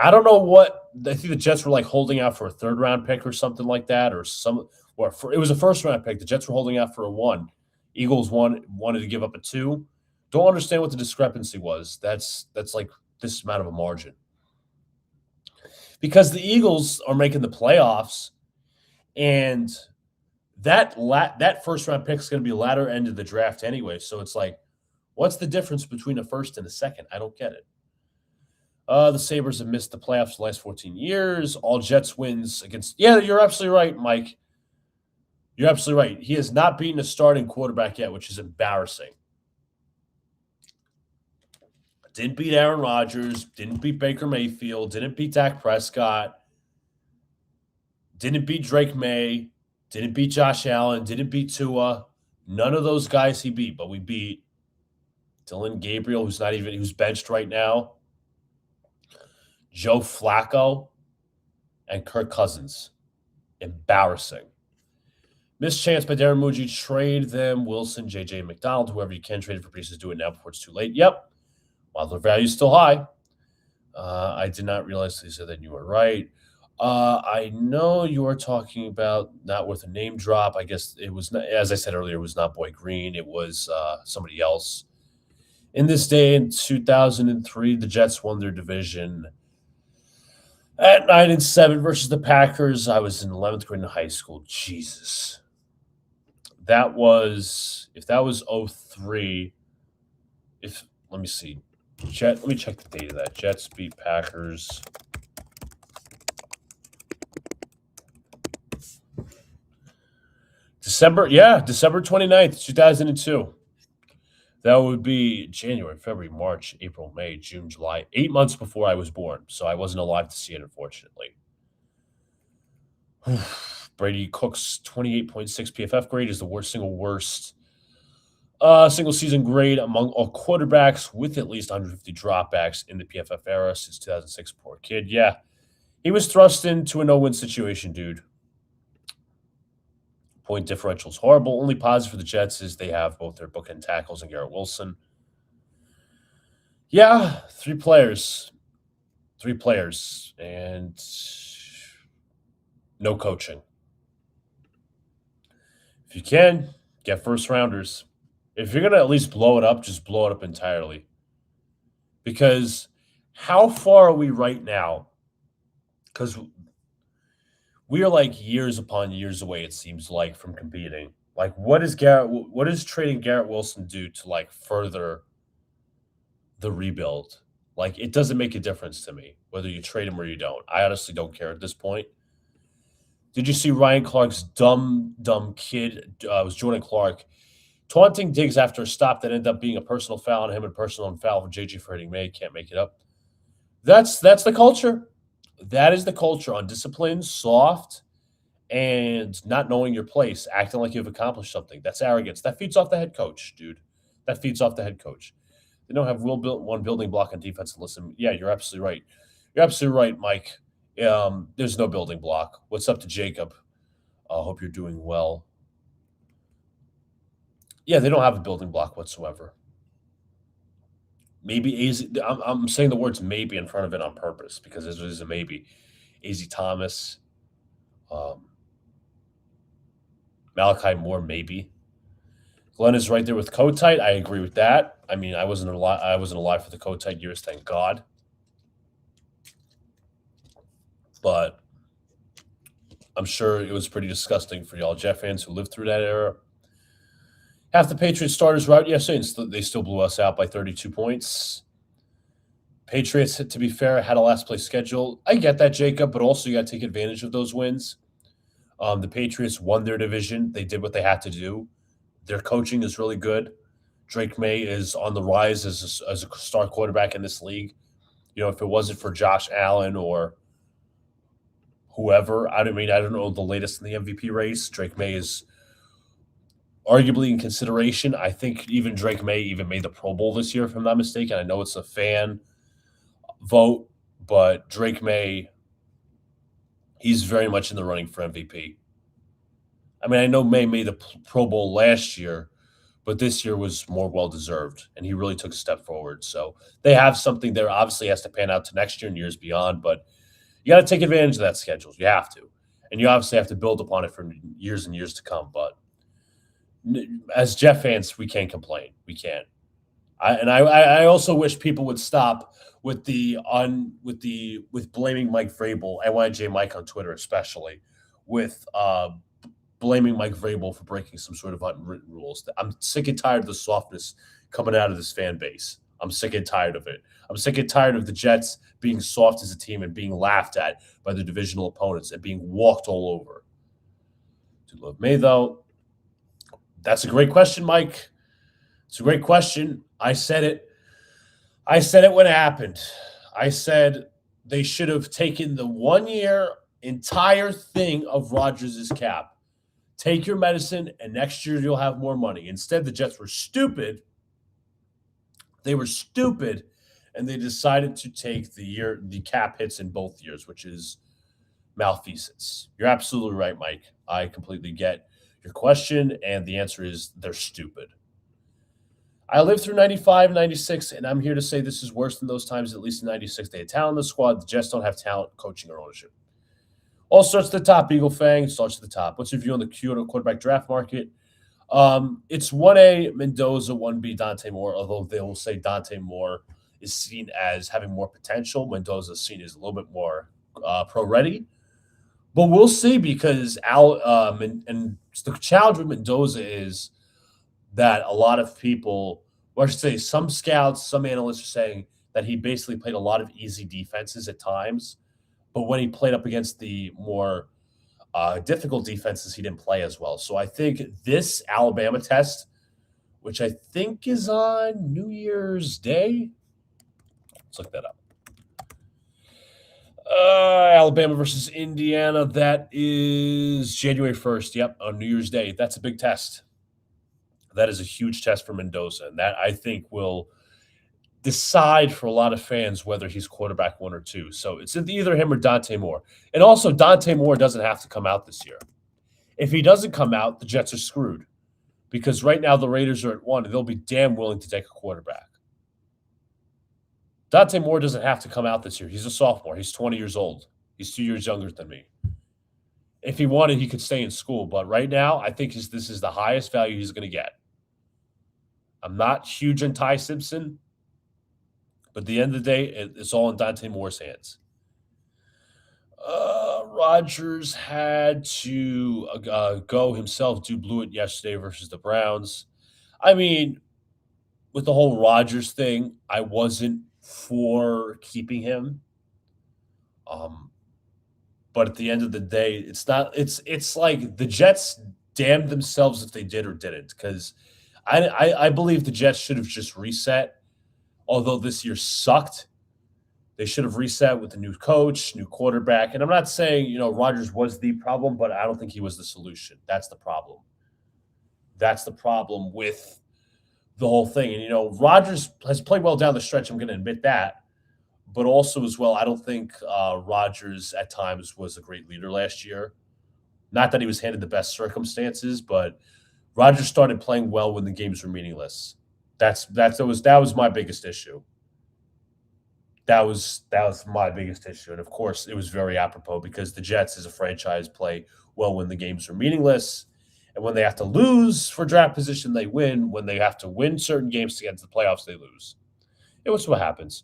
I don't know what. I think the Jets were holding out for a third-round pick or something like that, it was a first-round pick. The Jets were holding out for a 1. Eagles wanted to give up a 2. Don't understand what the discrepancy was. That's like this amount of a margin. Because the Eagles are making the playoffs, and that first-round pick is going to be latter end of the draft anyway. So it's like, what's the difference between a first and a second? I don't get it. The Sabres have missed the playoffs the last 14 years. All Jets wins against – yeah, you're absolutely right, Mike. You're absolutely right. He has not beaten a starting quarterback yet, which is embarrassing. Didn't beat Aaron Rodgers, didn't beat Baker Mayfield, didn't beat Dak Prescott, didn't beat Drake May, didn't beat Josh Allen, didn't beat Tua. None of those guys he beat, but we beat Dylan Gabriel, who's benched right now, Joe Flacco, and Kirk Cousins. Embarrassing. Missed chance by Darren Muji. Trade them. Wilson, JJ McDonald, whoever you can trade for pieces, do it now before it's too late. Yep. While their value is still high. I did not realize, Lisa, that you were right. I know you are talking about not worth a name drop. I guess it was, not, as I said earlier, it was not Boy Green. It was somebody else. In this day, in 2003, the Jets won their division. At 9-7 versus the Packers, I was in 11th grade in high school. Jesus. That was, if that was 03, if, let me see. Let me check the date of that. Jets beat Packers. December 29th, 2002. That would be January, February, March, April, May, June, July, 8 months before I was born. So I wasn't alive to see it, unfortunately. Brady Cook's 28.6 PFF grade is the worst single season grade among all quarterbacks with at least 150 dropbacks in the PFF era since 2006. Poor kid. Yeah, he was thrust into a no-win situation, dude. Point differential is horrible. Only positive for the Jets is they have both their bookend tackles and Garrett Wilson. Yeah, three players, and no coaching. If you can, get first rounders. If you're gonna at least blow it up, just blow it up entirely. Because how far are we right now? Because we are like years upon years away, it seems like, from competing. Like, what does trading Garrett Wilson do to like further the rebuild? Like, it doesn't make a difference to me whether you trade him or you don't. I honestly don't care at this point. Did you see Ryan Clark's dumb kid? It was Jordan Clark taunting Diggs after a stop that ended up being a personal foul on him and personal foul for JG for hitting May. Can't make it up. That's the culture. That is the culture. Undisciplined, soft, and not knowing your place, acting like you've accomplished something. That's arrogance. That feeds off the head coach, dude. That feeds off the head coach. They don't have one building block on defense. Listen, yeah, you're absolutely right. You're absolutely right, Mike. There's no building block. What's up to Jacob? I hope you're doing well. Yeah, they don't have a building block whatsoever. Maybe AZ. I'm saying the words maybe in front of it on purpose because it is a maybe. AZ Thomas, um, Malachi Moore, maybe. Glenn is right there with Kotite. I agree with that. I mean, I wasn't alive. I wasn't alive for the Kotite years, thank God. But I'm sure it was pretty disgusting for y'all Jet fans who lived through that era. Half the Patriots starters were out yesterday, and they still blew us out by 32 points. Patriots, to be fair, had a last place schedule. I get that, Jacob, but also you got to take advantage of those wins. The Patriots won their division. They did what they had to do. Their coaching is really good. Drake May is on the rise as a star quarterback in this league. You know, if it wasn't for Josh Allen or whoever, I don't know the latest in the MVP race. Drake May is arguably in consideration. I think even Drake May even made the Pro Bowl this year, if I'm not mistaken. I know it's a fan vote, but Drake May, he's very much in the running for MVP. I mean, I know May made the Pro Bowl last year, but this year was more well deserved, and he really took a step forward. So they have something there. Obviously, has to pan out to next year and years beyond, but you got to take advantage of that schedule. You have to, and you obviously have to build upon it for years and years to come. But as Jet fans, we can't complain. We can't. I also wish people would stop with with blaming Mike Vrabel, NYJ Mike on Twitter especially, with blaming Mike Vrabel for breaking some sort of unwritten rules. I'm sick and tired of the softness coming out of this fan base. I'm sick and tired of it. I'm sick and tired of the Jets being soft as a team and being laughed at by the divisional opponents and being walked all over. To love May, though, that's a great question, Mike. It's a great question. I said it. I said it when it happened. I said they should have taken the 1 year entire thing of Rodgers' cap. Take your medicine, and next year you'll have more money. Instead, the Jets were stupid. They were stupid, and they decided to take the cap hits in both years, which is malfeasance. You're absolutely right, Mike. I completely get your question, and the answer is they're stupid. I lived through 95, 96, and I'm here to say this is worse than those times, at least in 96. They had talent in the squad. The Jets don't have talent, coaching, or ownership. All starts at the top, Eagle Fang. Starts at the top. What's your view on the quarterback draft market? It's 1A Mendoza, 1B Dante Moore, although they will say Dante Moore is seen as having more potential. Mendoza is seen as a little bit more pro ready. But we'll see because and the challenge with Mendoza is that a lot of people, or I should say, some scouts, some analysts are saying that he basically played a lot of easy defenses at times, but when he played up against the more difficult defenses, he didn't play as well. So I think this Alabama test, which I think is on New Year's Day, let's look that up. Alabama versus Indiana. That is January 1st. Yep, on New Year's Day. That's a big test. That is a huge test for Mendoza, and that I think will decide for a lot of fans whether he's quarterback 1 or 2. So it's either him or Dante Moore. And also, Dante Moore doesn't have to come out this year. If he doesn't come out, the Jets are screwed because right now the Raiders are at 1, and they'll be damn willing to take a quarterback. Dante Moore doesn't have to come out this year. He's a sophomore. He's 20 years old. He's 2 years younger than me. If he wanted, he could stay in school. But right now, I think this is the highest value he's going to get. I'm not huge on Ty Simpson, but at the end of the day, it's all in Dante Moore's hands. Rodgers had to go himself, blew it yesterday versus the Browns. I mean, with the whole Rodgers thing, I wasn't for keeping him. But at the end of the day, it's like the Jets damned themselves if they did or didn't, because I believe the Jets should have just reset. Although this year sucked, they should have reset with a new coach, new quarterback. And I'm not saying, Rodgers was the problem, but I don't think he was the solution. That's the problem. That's the problem with the whole thing. And, Rodgers has played well down the stretch. I'm going to admit that. But also as well, I don't think Rodgers at times was a great leader last year. Not that he was handed the best circumstances, but Rodgers started playing well when the games were meaningless. That was my biggest issue. That was my biggest issue. And of course, it was very apropos because the Jets as a franchise play well when the games are meaningless. And when they have to lose for draft position, they win. When they have to win certain games to get into the playoffs, they lose. It was what happens.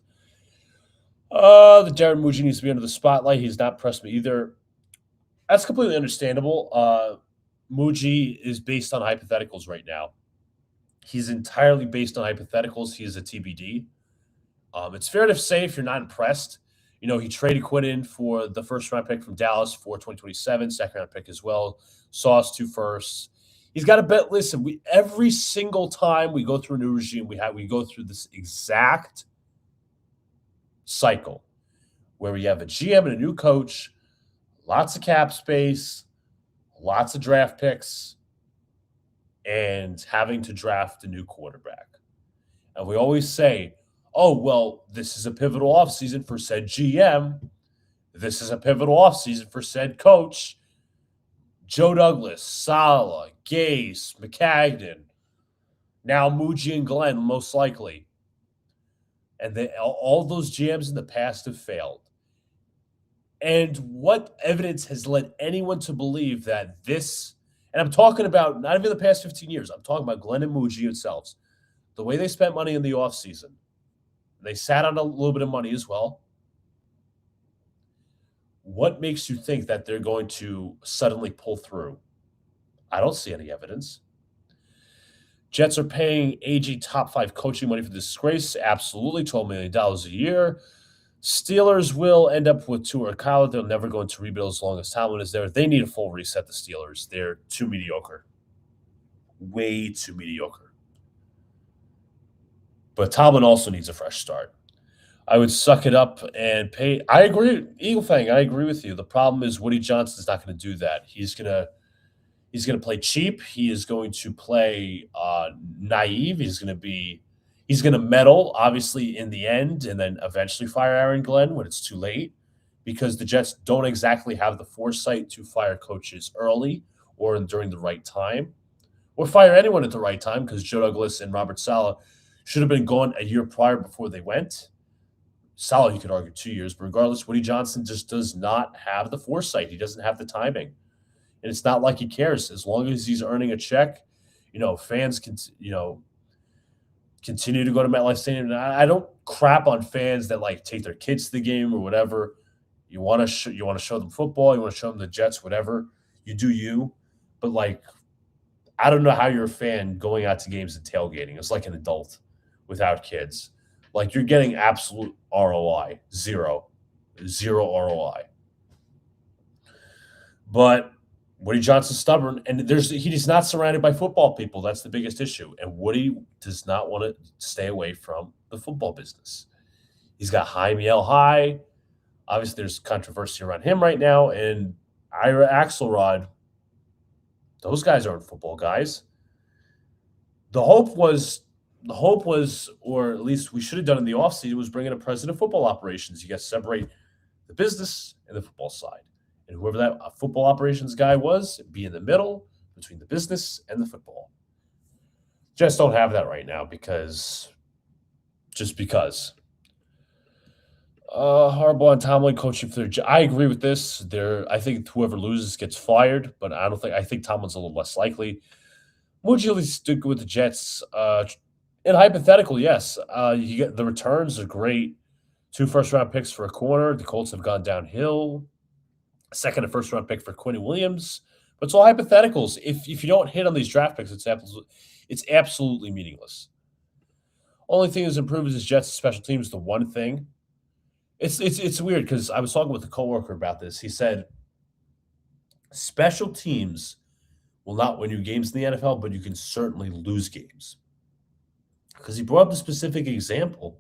The Darren Muji needs to be under the spotlight. He's not impressed me either. That's completely understandable. Muji is based on hypotheticals right now. He's entirely based on hypotheticals. He is a TBD. It's fair to say if you're not impressed, he traded Quinn for the first-round pick from Dallas for 2027, second-round pick as well. Sauce 2 firsts. He's got to bet. Listen, every single time we go through a new regime, we go through this exact cycle where we have a GM and a new coach, lots of cap space, lots of draft picks, and having to draft a new quarterback. And we always say, oh, well, this is a pivotal offseason for said GM. This is a pivotal offseason for said coach. Joe Douglas, Saleh, Gase, McCagnon, now Muji and Glenn, most likely. And all those GMs in the past have failed. And what evidence has led anyone to believe that this, and I'm talking about not even the past 15 years, I'm talking about Glenn and Muji themselves, the way they spent money in the offseason. They sat on a little bit of money as well. What makes you think that they're going to suddenly pull through? I don't see any evidence. Jets are paying AG top 5 coaching money for this disgrace. Absolutely, $12 million a year. Steelers will end up with Tua Kyle. They'll never go into rebuild as long as Tomlin is there. They need a full reset, the Steelers. They're too mediocre. Way too mediocre. But Tomlin also needs a fresh start. I would suck it up and pay. I agree, Eagle Fang. I agree with you. The problem is Woody Johnson's not going to do that. He's gonna play cheap. He is going to play naive. He's going to meddle, obviously, in the end, and then eventually fire Aaron Glenn when it's too late, because the Jets don't exactly have the foresight to fire coaches early or during the right time, or fire anyone at the right time, because Joe Douglas and Robert Saleh should have been gone a year prior before they went. Saleh, you could argue 2 years, but regardless, Woody Johnson just does not have the foresight. He doesn't have the timing. And it's not like he cares. As long as he's earning a check, fans can, continue to go to MetLife Stadium. And I don't crap on fans that take their kids to the game or whatever. You want to show them football. You want to show them the Jets, whatever. You do you. But like, I don't know how you're a fan going out to games and tailgating. It's like an adult without kids. Like you're getting absolute ROI, zero ROI. But Woody Johnson's stubborn, and he's not surrounded by football people. That's the biggest issue. And Woody does not want to stay away from the football business. He's got Jaime Miguel High. Obviously, there's controversy around him right now, and Ira Axelrod. Those guys aren't football guys. The hope was, or at least we should have done in the offseason, was bringing a president of football operations. You got to separate the business and the football side. And whoever that football operations guy was, be in the middle between the business and the football. Just don't have that right now because. Harbaugh and Tomlin coaching for their. I agree with this. I think whoever loses gets fired, but I don't think. I think Tomlin's a little less likely. Would you at least stick with the Jets? In hypothetical, yes. You get the returns are great. 2 first-round picks for a corner. The Colts have gone downhill. A second and first-round pick for Quinn Williams. But it's all hypotheticals. If you don't hit on these draft picks, it's absolutely meaningless. Only thing that's improved is Jets special teams. The one thing. It's weird because I was talking with a coworker about this. He said special teams will not win you games in the NFL, but you can certainly lose games. Because he brought up a specific example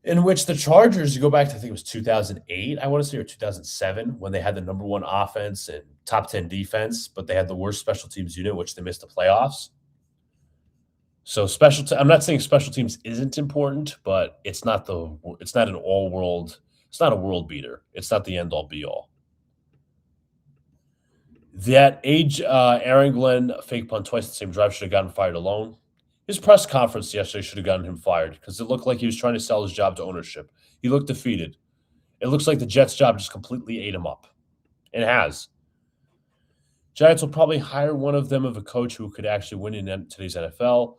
in which the Chargers, you go back to, I think it was 2008, I want to say, or 2007, when they had the number 1 offense and top 10 defense, but they had the worst special teams unit, which they missed the playoffs. So I'm not saying special teams isn't important, but it's not an all-world, it's not a world beater. It's not the end-all be-all. That Aaron Glenn fake punt twice the same drive should have gotten fired alone. His press conference yesterday should have gotten him fired because it looked like he was trying to sell his job to ownership. He looked defeated. It looks like the Jets' job just completely ate him up. It has. Giants will probably hire one of them of a coach who could actually win in today's NFL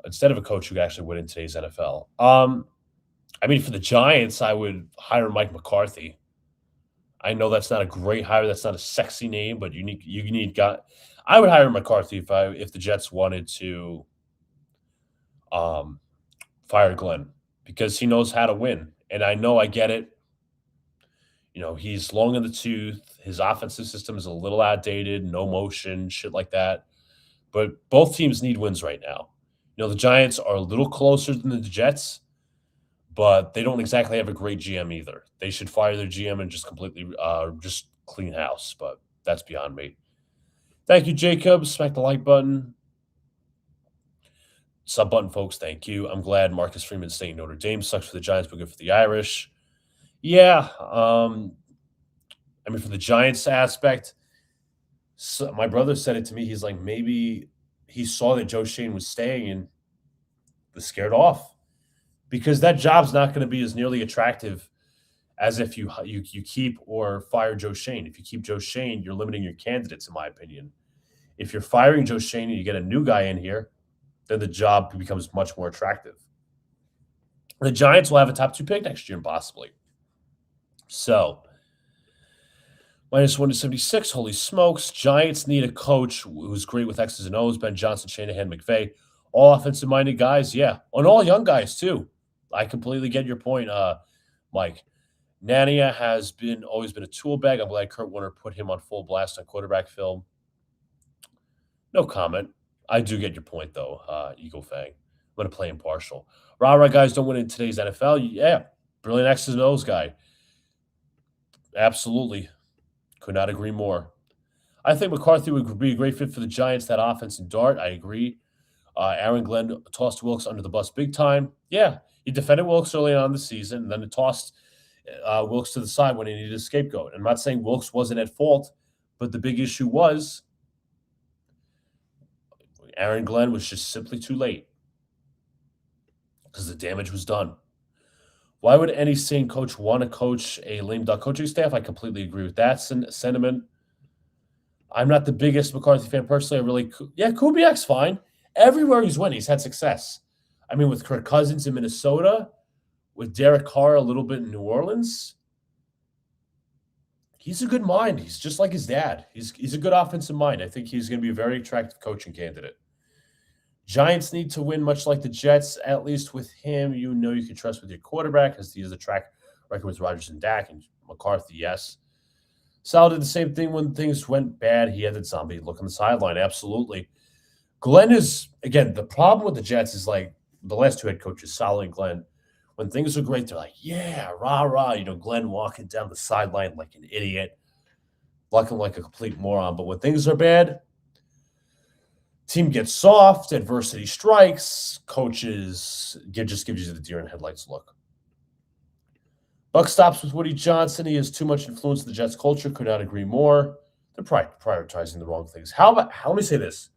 instead of a coach who could actually win in today's NFL. I mean, for the Giants, I would hire Mike McCarthy. I know that's not a great hire. That's not a sexy name, but you need guy. I would hire McCarthy if the Jets wanted to fire Glenn because he knows how to win. And I get it. You know, he's long in the tooth. His offensive system is a little outdated, no motion, shit like that. But both teams need wins right now. You know, the Giants are a little closer than the Jets, but they don't exactly have a great GM either. They should fire their GM and just completely just clean house, but that's beyond me. Thank you, Jacob. Smack the like button. Sub button, folks. Thank you. I'm glad Marcus Freeman's staying Notre Dame. Sucks for the Giants, but good for the Irish. Yeah. I mean, for the Giants aspect, so my brother said it to me. He's like, maybe he saw that Joe Shane was staying and was scared off because that job's not going to be as nearly attractive as if you keep or fire Joe Shane. If you keep Joe Shane, you're limiting your candidates, in my opinion. If you're firing Joe Shane and you get a new guy in here, then the job becomes much more attractive. The Giants will have a top 2 pick next year, possibly. So, -1 to 76. Holy smokes. Giants need a coach who's great with X's and O's. Ben Johnson, Shanahan, McVay. All offensive-minded guys, yeah. And all young guys, too. I completely get your point, Mike. Nania has always been a tool bag. I'm glad Kurt Warner put him on full blast on quarterback film. No comment. I do get your point, though, Eagle Fang. I'm going to play impartial. Rah-rah guys don't win in today's NFL. Yeah, brilliant X's and O's guy. Absolutely. Could not agree more. I think McCarthy would be a great fit for the Giants, that offense and dart. I agree. Aaron Glenn tossed Wilkes under the bus big time. Yeah, he defended Wilkes early on in the season, and then it tossed Wilkes to the side when he needed a scapegoat. I'm not saying Wilkes wasn't at fault, but the big issue was Aaron Glenn was just simply too late because the damage was done. Why would any sane coach want to coach a lame duck coaching staff? I completely agree with that sentiment. I'm not the biggest McCarthy fan personally. Kubiak's fine. Everywhere he's went, he's had success. I mean, with Kirk Cousins in Minnesota, with Derek Carr a little bit in New Orleans. He's a good mind. He's just like his dad. He's a good offensive mind. I think he's going to be a very attractive coaching candidate. Giants need to win, much like the Jets. At least with him, you know you can trust with your quarterback because he has a track record with Rodgers and Dak and McCarthy. Yes, Sal did the same thing when things went bad. He had the zombie look on the sideline. Absolutely. Glenn is again the problem with the Jets is like the last two head coaches, Sal and Glenn. When things are great, they're like, "Yeah, rah rah." Glenn walking down the sideline like an idiot, looking like a complete moron. But when things are bad, team gets soft, adversity strikes, coaches just gives you the deer in headlights look. Buck stops with Woody Johnson. He has too much influence in the Jets culture. Could not agree more. They're prioritizing the wrong things. Let me say this.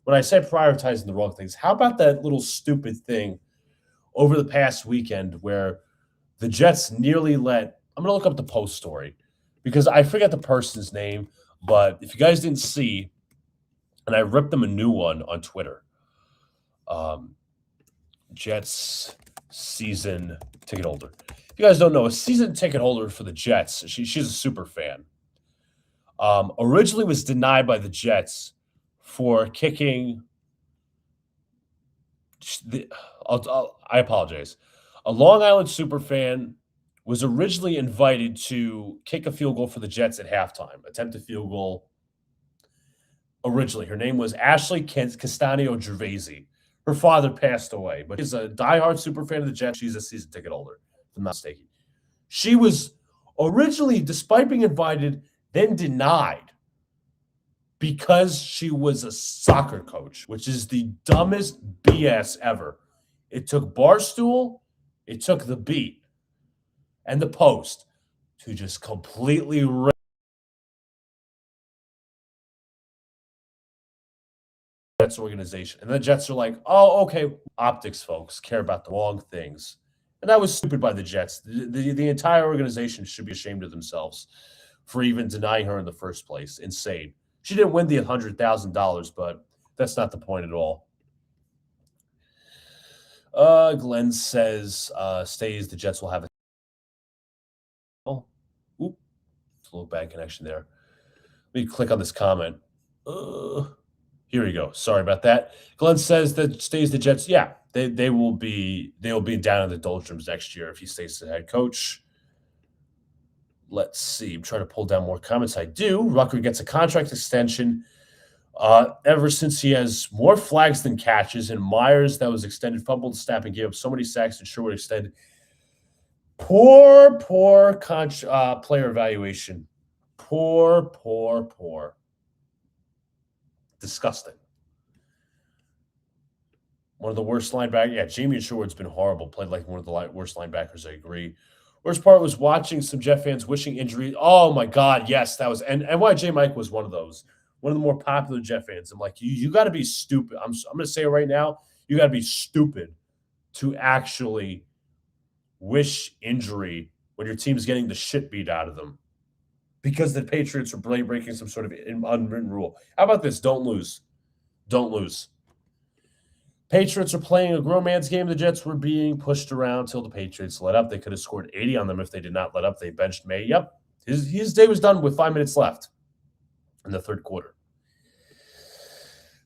When I say prioritizing the wrong things, how about that little stupid thing over the past weekend where the Jets nearly I'm going to look up the Post story because I forget the person's name, but if you guys didn't see, and I ripped them a new one on Twitter. Jets season ticket holder. If you guys don't know, a season ticket holder for the Jets, she's a super fan. Originally was denied by the Jets for kicking. I apologize. A Long Island super fan was originally invited to kick a field goal for the Jets at halftime, attempt a field goal. Originally, her name was Ashley Castanio Gervaisi. Her father passed away, but she's a diehard super fan of the Jets. She's a season ticket holder, if I'm not mistaken. She was originally, despite being invited, then denied because she was a soccer coach, which is the dumbest BS ever. It took Barstool, it took The Beat, and the Post to just completely Jets organization. And the Jets are like, oh, okay, optics folks care about the wrong things. And that was stupid by the Jets. The entire organization should be ashamed of themselves for even denying her in the first place. Insane. She didn't win the $100,000, but that's not the point at all. Glenn says, stays the Jets will have a. Oh, oop, it's a little bad connection there. Let me click on this comment. Here we go. Sorry about that. Glenn says that stays the Jets. Yeah, they will be down in the doldrums next year if he stays the head coach. Let's see. I'm trying to pull down more comments. I do. Rucker gets a contract extension. Ever since he has more flags than catches, and Myers that was extended fumbled the snap and gave up so many sacks and Sherwood extended. Poor player evaluation. Poor. Disgusting. One of the worst linebackers. Yeah, Jamie Sherwood's been horrible. Played like one of the worst linebackers. I agree. Worst part was watching some Jet fans wishing injury. Oh my God, yes, that was and NYJ Mike was one of those. One of the more popular Jet fans. I'm like, you got to be stupid. I'm going to say it right now. You got to be stupid to actually wish injury when your team's getting the shit beat out of them because the Patriots are breaking some sort of unwritten rule. How about this? Don't lose. Don't lose. Patriots are playing a grown man's game. The Jets were being pushed around until the Patriots let up. They could have scored 80 on them if they did not let up. They benched May. Yep. His day was done with 5 minutes left in the third quarter.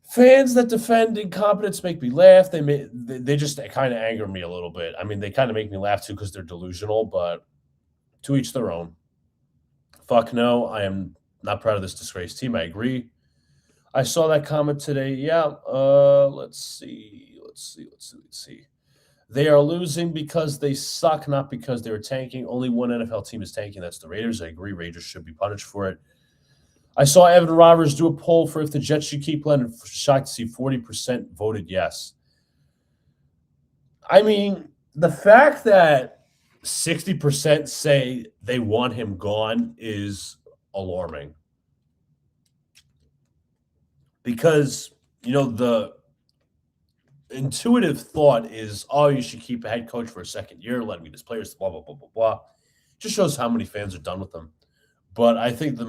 Fans that defend incompetence make me laugh. They just kind of anger me a little bit. I mean, they kind of make me laugh too because they're delusional, but to each their own. Fuck no, I am not proud of this disgraced team. I agree. I saw that comment today. Yeah, let's see. They are losing because they suck, not because they were tanking. Only one NFL team is tanking. That's the Raiders. I agree. Raiders should be punished for it. I saw Evan Roberts do a poll for if the Jets should keep Glenn. Shocked to see 40% voted yes. I mean, the fact that 60% say they want him gone is alarming. Because, the intuitive thought is, oh, you should keep a head coach for a second year, let him get his players, blah, blah, blah, blah, blah. Just shows how many fans are done with them. But I think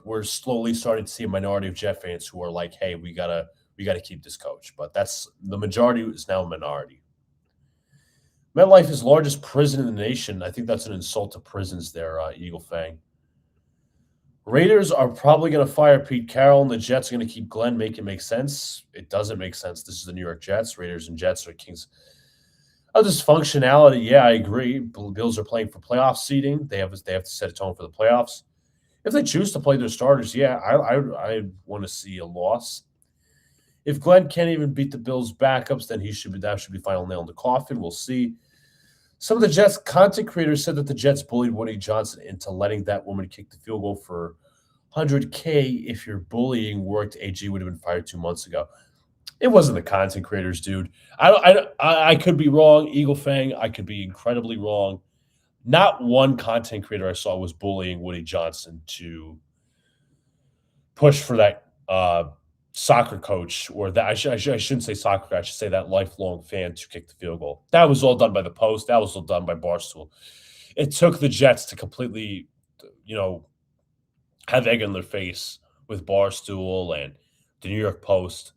we're slowly starting to see a minority of Jet fans who are like, hey, we gotta keep this coach. But that's the majority is now a minority. MetLife is largest prison in the nation. I think that's an insult to prisons there, Eagle Fang. Raiders are probably going to fire Pete Carroll, and the Jets are going to keep Glenn. Make it make sense. It doesn't make sense. This is the New York Jets. Raiders and Jets are kings. Oh, dysfunctionality. Yeah, I agree. Bills are playing for playoff seeding. They have to set a tone for the playoffs. If they choose to play their starters, yeah, I want to see a loss. If Glenn can't even beat the Bills' backups, then that should be final nail in the coffin. We'll see. Some of the Jets content creators said that the Jets bullied Woody Johnson into letting that woman kick the field goal for 100K. If your bullying worked, AG would have been fired 2 months ago. It wasn't the content creators, dude. I could be wrong, Eagle Fang. I could be incredibly wrong. Not one content creator I saw was bullying Woody Johnson to push for that soccer coach, or that I shouldn't say soccer coach, I should say that lifelong fan to kick the field goal. That was all done by the Post. That was all done by Barstool. It took the Jets to completely, you know, have egg on their face with Barstool and the New York Post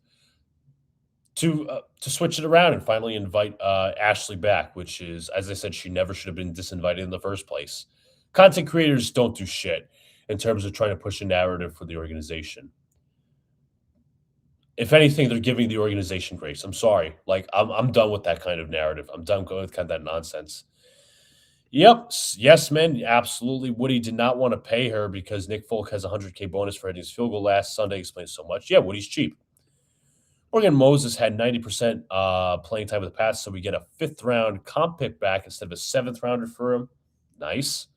to switch it around and finally invite Ashley back, which is, as I said, she never should have been disinvited in the first place. Content creators don't do shit in terms of trying to push a narrative for the organization. If anything, they're giving the organization grace. I'm sorry. Like I'm done with that kind of narrative. I'm done with kind of that nonsense. Yep. Yes, man. Absolutely. Woody did not want to pay her because Nick Folk has a 100K bonus for hitting his field goal last Sunday. Explains so much. Yeah, Woody's cheap. Morgan Moses had 90% playing time with the Pats, so we get a fifth round comp pick back instead of a seventh rounder for him. Nice.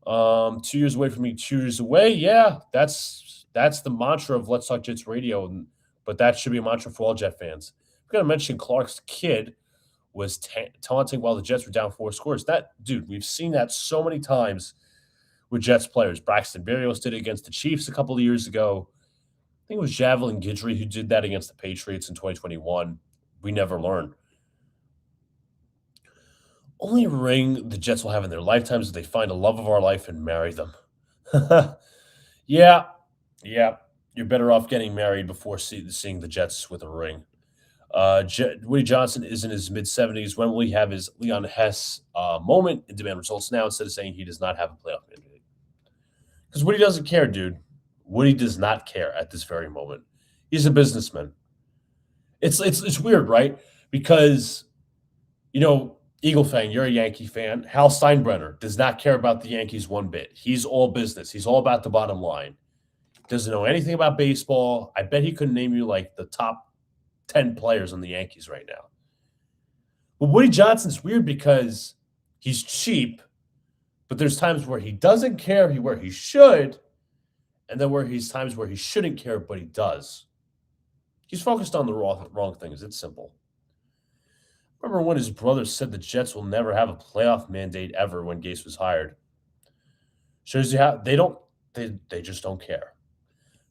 2 years away from me, 2 years away. Yeah, that's the mantra of Let's Talk Jets Radio, but that should be a mantra for all Jet fans. I'm gonna mention Clark's kid was taunting while the Jets were down 4 scores. That dude, we've seen that so many times with Jets players. Braxton Berrios did it against the Chiefs a couple of years ago. I think it was Javelin Guidry who did that against the Patriots in 2021. We never learn. Only ring the Jets will have in their lifetimes is they find a love of our life and marry them. Yeah, yeah. You're better off getting married before seeing the Jets with a ring. Woody Johnson is in his mid 70s. When will he have his Leon Hess moment and demand results now instead of saying he does not have a playoff mandate? Because Woody doesn't care, dude. Woody does not care at this very moment. He's a businessman. It's weird, right? Because Eagle fan, you're a Yankee fan. Hal Steinbrenner does not care about the Yankees one bit. He's all business. He's all about the bottom line. Doesn't know anything about baseball. I bet he couldn't name you like the top 10 players on the Yankees right now. But Woody Johnson's weird because he's cheap, but there's times where he doesn't care where he should, and then he's times where he shouldn't care, but he does. He's focused on the wrong things. It's simple. Remember when his brother said the Jets will never have a playoff mandate ever when Gase was hired? Shows you how they just don't care.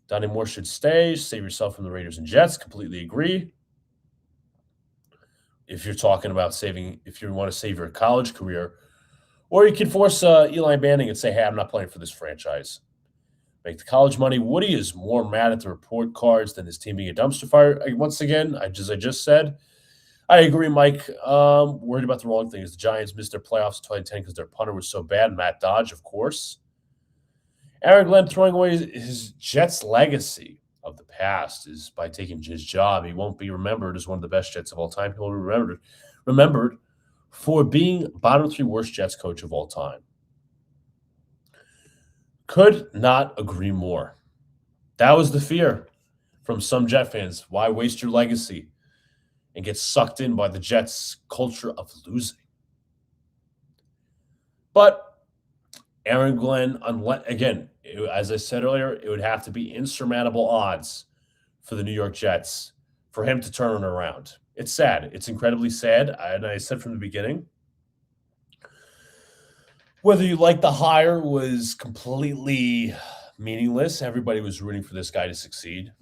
Donnie Moore should stay. Save yourself from the Raiders and Jets. Completely agree. If you're talking about if you want to save your college career, or you can force Eli Manning and say, hey, I'm not playing for this franchise. Make the college money. Woody is more mad at the report cards than his team being a dumpster fire. Once again, I just said, I agree, Mike. Worried about the wrong things. The Giants missed their playoffs in 2010 because their punter was so bad. Matt Dodge, of course. Aaron Glenn throwing away his Jets legacy of the past is by taking his job. He won't be remembered as one of the best Jets of all time. He'll be remembered for being bottom 3 worst Jets coach of all time. Could not agree more. That was the fear from some Jet fans. Why waste your legacy and get sucked in by the Jets' culture of losing? But Aaron Glenn, again, as I said earlier, it would have to be insurmountable odds for the New York Jets for him to turn it around. It's sad. It's incredibly sad. And I said from the beginning, whether you like the hire was completely meaningless. Everybody was rooting for this guy to succeed.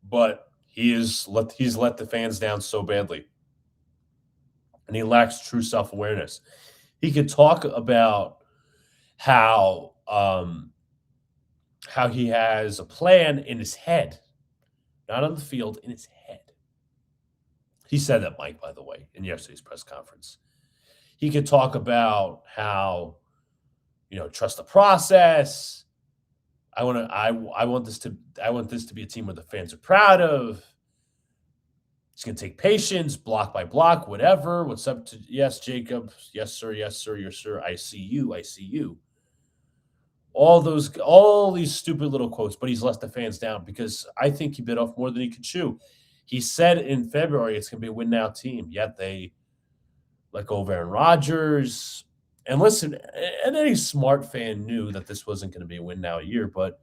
But he's let the fans down so badly. And he lacks true self-awareness. He could talk about how he has a plan in his head, not on the field, in his head. He said that, Mike, by the way, in yesterday's press conference. He could talk about how, trust the process. I want this to be a team where the fans are proud of. It's going to take patience, block by block, whatever. What's up to yes, Jacob? Yes, sir. Yes, sir. Yes, sir. I see you. I see you. All these stupid little quotes, but he's let the fans down because I think he bit off more than he could chew. He said in February it's going to be a win now team, yet they let go of Aaron Rodgers. And listen, and any smart fan knew that this wasn't going to be a win now year, but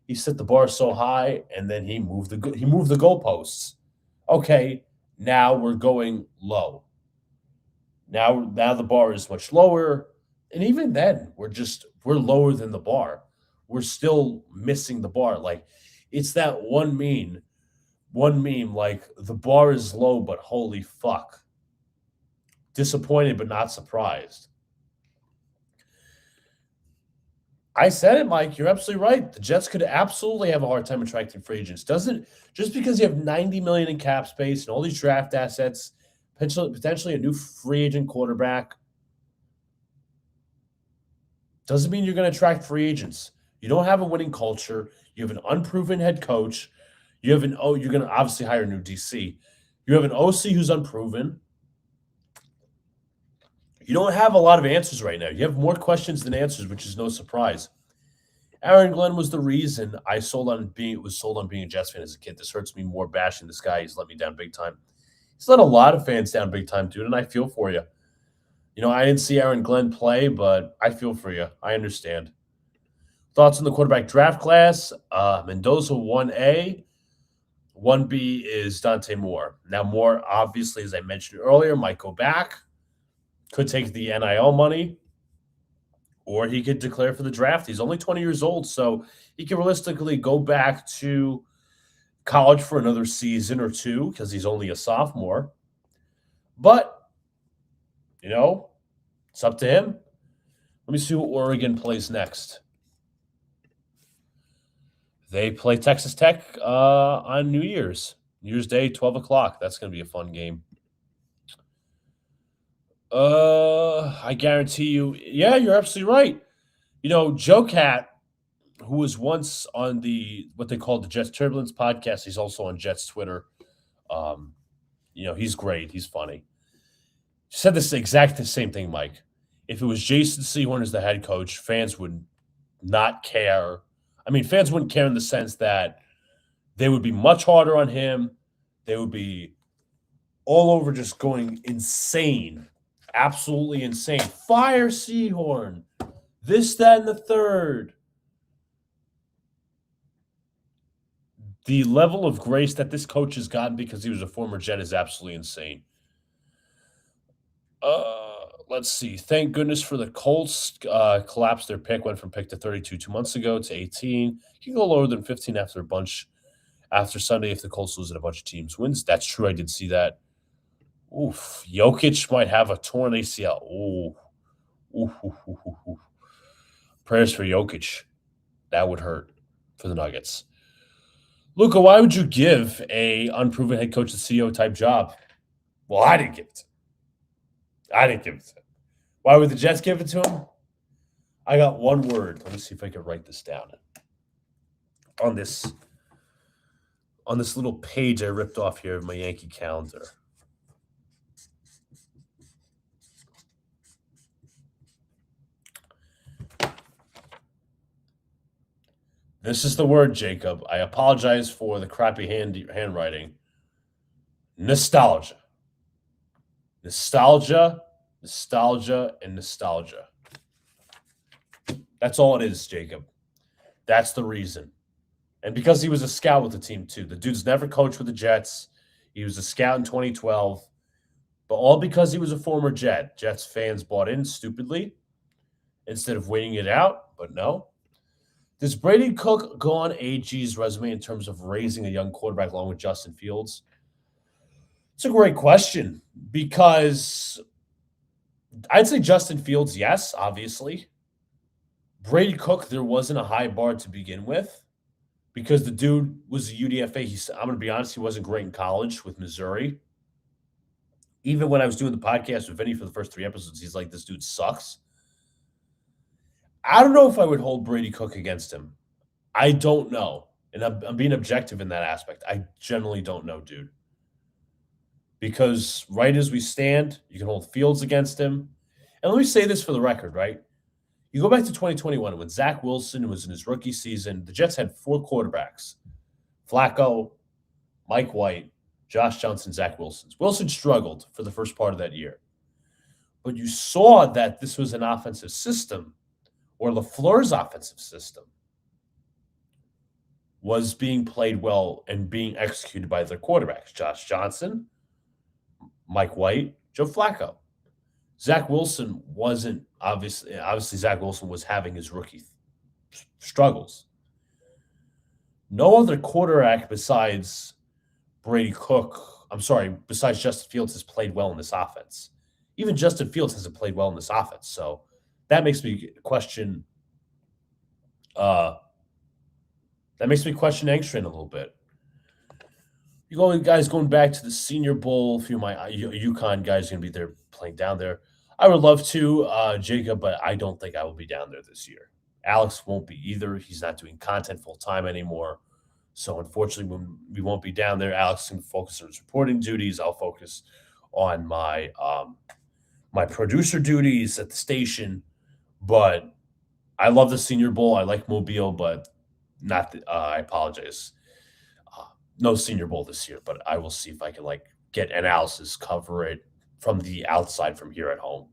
he set the bar so high, and then he moved the goalposts. Okay, now we're going low. Now the bar is much lower, and even then we're lower than the bar. We're still missing the bar. Like it's that one meme like the bar is low, but holy fuck, disappointed but not surprised. I said it, Mike. You're absolutely right. The Jets could absolutely have a hard time attracting free agents. Doesn't just because you have 90 million in cap space and all these draft assets, potentially a new free agent quarterback, doesn't mean you're going to attract free agents. You don't have a winning culture. You have an unproven head coach. You're going to obviously hire a new DC. You have an OC who's unproven. You don't have a lot of answers right now. You have more questions than answers, which is no surprise. Aaron Glenn was the reason I sold on being a Jets fan as a kid. This hurts me more bashing this guy. He's let me down big time. He's let a lot of fans down big time, dude, and I feel for you. I didn't see Aaron Glenn play, but I feel for you. I understand. Thoughts on the quarterback draft class? Mendoza 1A. 1B is Dante Moore. Now, Moore, obviously, as I mentioned earlier, might go back. Could take the NIL money, or he could declare for the draft. He's only 20 years old, so he can realistically go back to college for another season or two because he's only a sophomore. But, it's up to him. Let me see who Oregon plays next. They play Texas Tech on New Year's Day, 12 o'clock. That's going to be a fun game. I guarantee you. Yeah, you're absolutely right. Joe Cat, who was once on what they call the Jets Turbulence podcast, he's also on Jets Twitter. He's great. He's funny. Said the same thing, Mike. If it was Jason Sehorn as the head coach, fans would not care. I mean, fans wouldn't care in the sense that they would be much harder on him. They would be all over just going insane. Absolutely insane. Fire Sehorn. This, that, and the third. The level of grace that this coach has gotten because he was a former Jet is absolutely insane. Let's see. Thank goodness for the Colts. Collapsed their pick, went from pick to 32 2 months ago to 18. You can go lower than 15 after Sunday if the Colts lose and a bunch of teams wins. That's true. I did see that. Oof. Jokic might have a torn ACL. Ooh. Ooh. Prayers for Jokic. That would hurt for the Nuggets. Luca, why would you give a unproven head coach a CEO type job? Well, I didn't give it to him. Why would the Jets give it to him? I got one word. Let me see if I can write this down. On this little page I ripped off here of my Yankee calendar. This is the word, Jacob. I apologize for the crappy handwriting. Nostalgia. Nostalgia, and nostalgia. That's all it is, Jacob. That's the reason. And because he was a scout with the team, too. The dude's never coached with the Jets. He was a scout in 2012. But all because he was a former Jet. Jets fans bought in stupidly instead of waiting it out. But no. Does Brady Cook go on AG's resume in terms of raising a young quarterback along with Justin Fields? It's a great question because I'd say Justin Fields, yes, obviously. Brady Cook, there wasn't a high bar to begin with because the dude was a UDFA. I'm going to be honest, he wasn't great in college with Missouri. Even when I was doing the podcast with Vinny for the first 3 episodes, he's like, this dude sucks. I don't know if I would hold Brady Cook against him. I don't know. And I'm being objective in that aspect. I generally don't know, dude. Because right as we stand, you can hold Fields against him. And let me say this for the record, right? You go back to 2021 when Zach Wilson was in his rookie season, the Jets had 4 quarterbacks: Flacco, Mike White, Josh Johnson, Zach Wilson. Wilson struggled for the first part of that year. But you saw that this was an offensive system, or LaFleur's offensive system was being played well and being executed by their quarterbacks: Josh Johnson, Mike White, Joe Flacco. Zach Wilson wasn't obviously Zach Wilson was having his rookie struggles. No other quarterback besides besides Justin Fields has played well in this offense. Even Justin Fields hasn't played well in this offense. So that makes me question Angstrom a little bit. You guys going back to the Senior Bowl. A few of my UConn guys are going to be there playing down there. I would love to, Jacob, but I don't think I will be down there this year. Alex won't be either. He's not doing content full time anymore. So unfortunately, we won't be down there. Alex can focus on his reporting duties. I'll focus on my my producer duties at the station. But I love the Senior Bowl. I like Mobile, but I apologize. No Senior Bowl this year, but I will see if I can get analysis, cover it from the outside from here at home.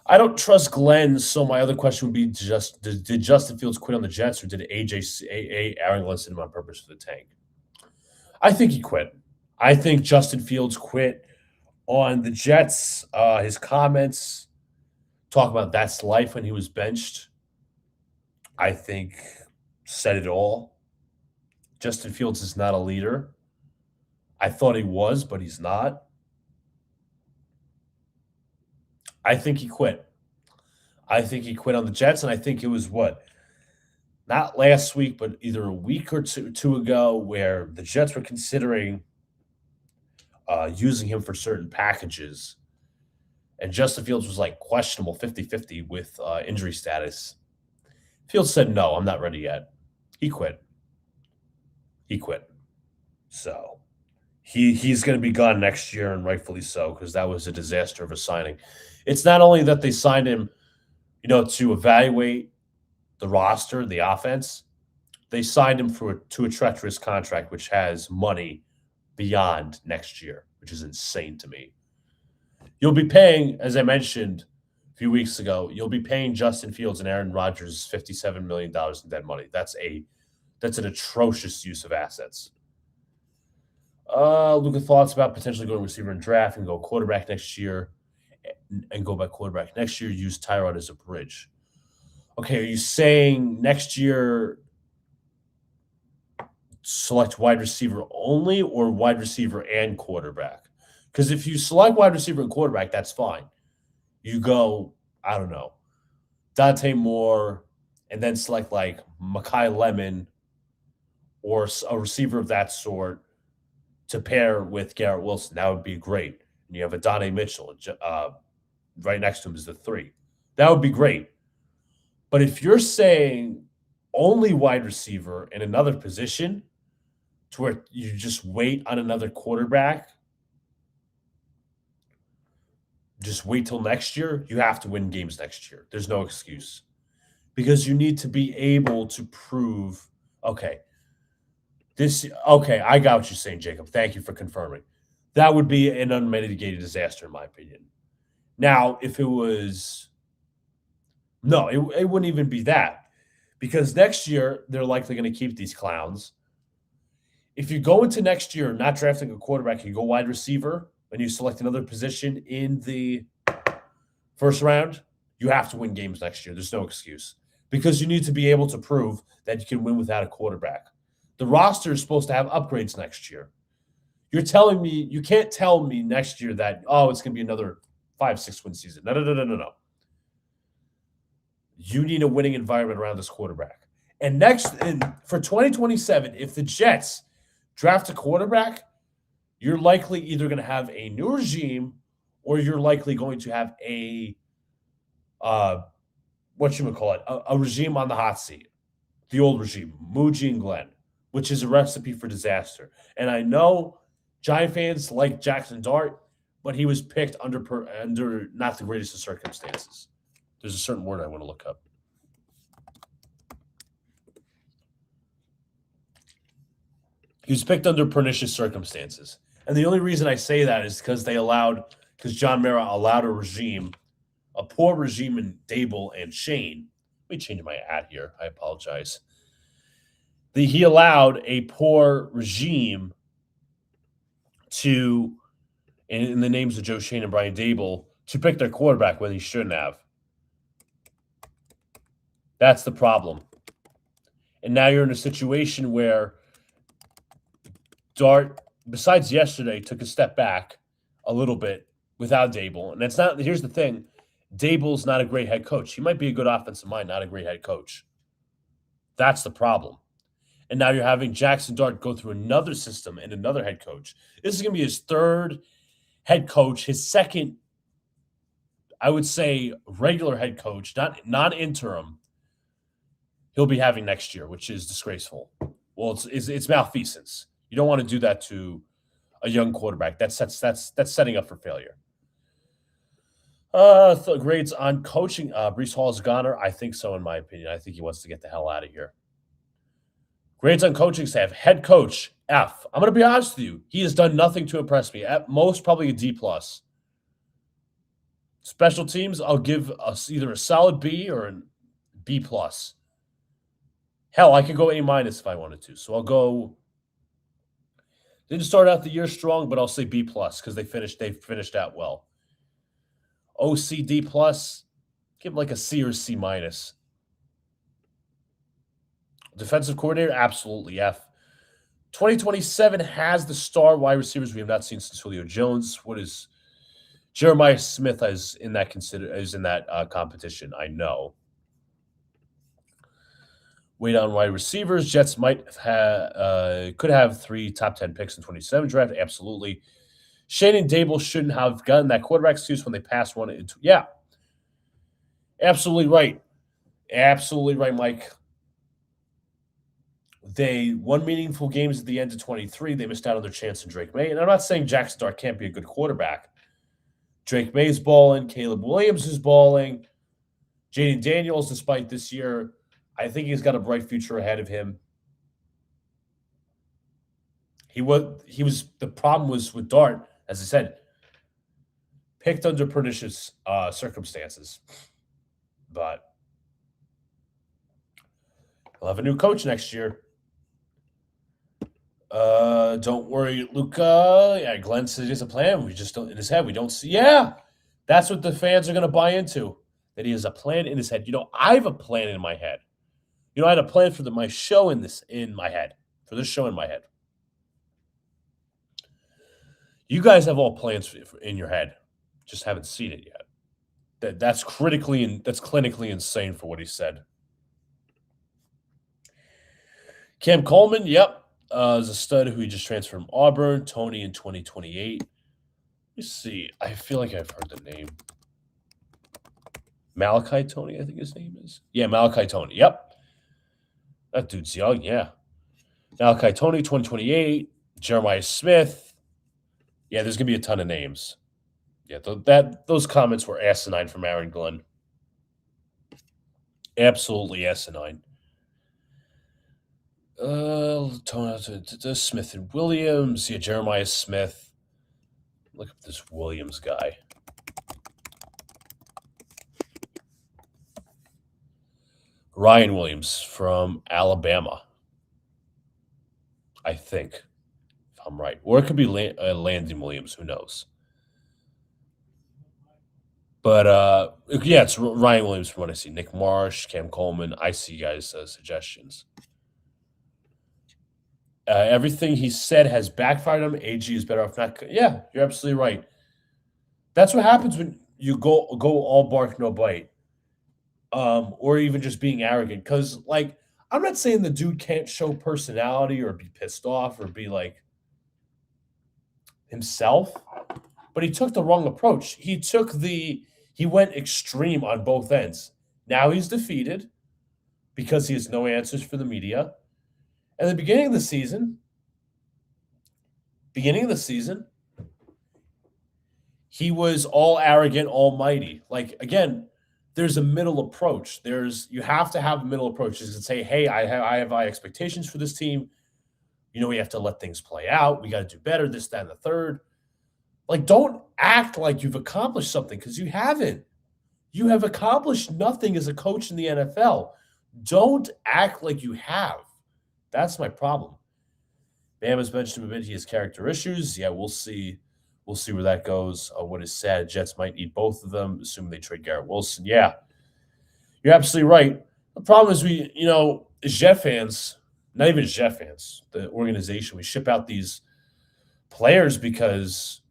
I don't trust Glenn, so my other question would be: did Justin Fields quit on the Jets, or did Aaron Glenn send him on purpose for the tank? I think he quit. I think Justin Fields quit on the Jets. His comments talk about that's life when he was benched, I think said it all. Justin Fields is not a leader. I thought he was, but he's not. I think he quit. I think he quit on the Jets, and I think it was not last week, but either a week or two ago, where the Jets were considering using him for certain packages. And Justin Fields was questionable 50-50 with injury status. Fields said, no, I'm not ready yet. He quit. So he's going to be gone next year, and rightfully so, because that was a disaster of a signing. It's not only that they signed him, to evaluate the roster, the offense. They signed him to a treacherous contract, which has money beyond next year, which is insane to me. You'll be paying, as I mentioned a few weeks ago, you'll be paying Justin Fields and Aaron Rodgers $57 million in dead money. That's an atrocious use of assets. Luca, thoughts about potentially going receiver in draft and go quarterback next year, and go by quarterback next year, use Tyrod as a bridge. Okay, are you saying next year select wide receiver only, or wide receiver and quarterback? Because if you select wide receiver and quarterback, that's fine. You go, I don't know, Dante Moore, and then select Mekhi Lemon or a receiver of that sort to pair with Garrett Wilson. That would be great. And you have Adonai Mitchell right next to him is the 3. That would be great. But if you're saying only wide receiver in another position to where you just wait on another quarterback, just wait till next year, you have to win games next year. There's no excuse. Because you need to be able to prove, I got what you're saying, Jacob. Thank you for confirming. That would be an unmitigated disaster, in my opinion. Now, if it was – no, it wouldn't even be that, because next year they're likely going to keep these clowns. If you go into next year not drafting a quarterback, you go wide receiver, and you select another position in the first round, you have to win games next year. There's no excuse, because you need to be able to prove that you can win without a quarterback. The roster is supposed to have upgrades next year. You're telling me – you can't tell me next year that, it's going to be another 5-6 win season. No. You need a winning environment around this quarterback. And for 2027, if the Jets draft a quarterback, you're likely either going to have a new regime or you're likely going to have a what you would call it, a regime on the hot seat, the old regime, Muji and Glenn, which is a recipe for disaster. And I know Giant fans like Jackson Dart, but he was picked under not the greatest of circumstances. There's a certain word I want to look up. He was picked under pernicious circumstances. And the only reason I say that is because John Mara allowed a poor regime in Dable and Shane. Let me change my ad here. I apologize. He allowed a poor regime to, in the names of Joe Shane and Brian Dable, to pick their quarterback when he shouldn't have. That's the problem. And now you're in a situation where Dart, besides yesterday, took a step back a little bit without Dable. And it's not, here's the thing, Dable's not a great head coach. He might be a good offensive mind, not a great head coach. That's the problem. And now you're having Jackson Dart go through another system and another head coach. This is going to be his third head coach, his second, I would say, regular head coach, not interim, he'll be having next year, which is disgraceful. Well, it's malfeasance. You don't want to do that to a young quarterback. That's setting up for failure. Grades on coaching. Brees Hall is a goner. I think so, in my opinion. I think he wants to get the hell out of here. Grades on coaching staff. Head coach, F. I'm going to be honest with you. He has done nothing to impress me. At most, probably a D+. Special teams, I'll give us either a solid B or a B+. Hell, I could go A- if I wanted to. So I'll go. Didn't start out the year strong, but I'll say B+ because they finished out well. OCD+, give him like a C or C-. Defensive coordinator, absolutely F. 2027 has the star wide receivers we have not seen since Julio Jones. What is Jeremiah Smith is in that competition? I know. Wait on wide receivers. Jets could have 3 top 10 picks in 27 draft. Absolutely. Shane and Dable shouldn't have gotten that quarterback excuse when they passed one into. Yeah. Absolutely right. Absolutely right, Mike. They won meaningful games at the end of 23. They missed out on their chance in Drake May. And I'm not saying Jackson Dart can't be a good quarterback. Drake May's balling. Caleb Williams is balling. Jaden Daniels, despite this year, I think he's got a bright future ahead of him. The problem was with Dart, as I said, picked under pernicious circumstances. But he'll have a new coach next year. Don't worry, Luca. Yeah, Glenn says he has a plan. We just don't in his head. We don't see. Yeah, that's what the fans are going to buy into. That he has a plan in his head. I have a plan in my head. I had a plan for my show in my head. For this show in my head. You guys have all plans in your head. Just haven't seen it yet. That's clinically insane for what he said. Cam Coleman, yep. Is a stud who he just transferred from Auburn. Tony in 2028. Let me see. I feel like I've heard the name. Malachi Tony, I think his name is. Yeah, Malachi Tony. Yep. That dude's young, yeah. Malachi Tony, 2028. Jeremiah Smith. Yeah, there's going to be a ton of names. Yeah, those comments were asinine from Aaron Glenn. Absolutely asinine. Smith and Williams. Yeah, Jeremiah Smith. Look at this Williams guy. Ryan Williams from Alabama. I think, if I'm right. Or it could be Landon Williams. Who knows? But, yeah, it's Ryan Williams from what I see. Nick Marsh, Cam Coleman. I see guys' suggestions. Everything he said has backfired him. AG is better off not. Yeah, you're absolutely right. That's what happens when you go all bark, no bite. Or even just being arrogant. Because, I'm not saying the dude can't show personality or be pissed off or be himself, but he took the wrong approach. He went extreme on both ends. Now he's defeated because he has no answers for the media. At the beginning of the season, he was all arrogant, almighty. Like again, there's a middle approach. You have to have a middle approach. You can say, "Hey, I have high expectations for this team. We have to let things play out. We got to do better. This, that, and the third." Like, don't act like you've accomplished something because you haven't. You have accomplished nothing as a coach in the NFL. Don't act like you have. That's my problem. Bam has mentioned him a bit. He has character issues. Yeah, we'll see. We'll see where that goes. What is sad, Jets might need both of them, assuming they trade Garrett Wilson. Yeah, you're absolutely right. The problem is as Jet fans, not even as Jet fans, the organization, we ship out these players because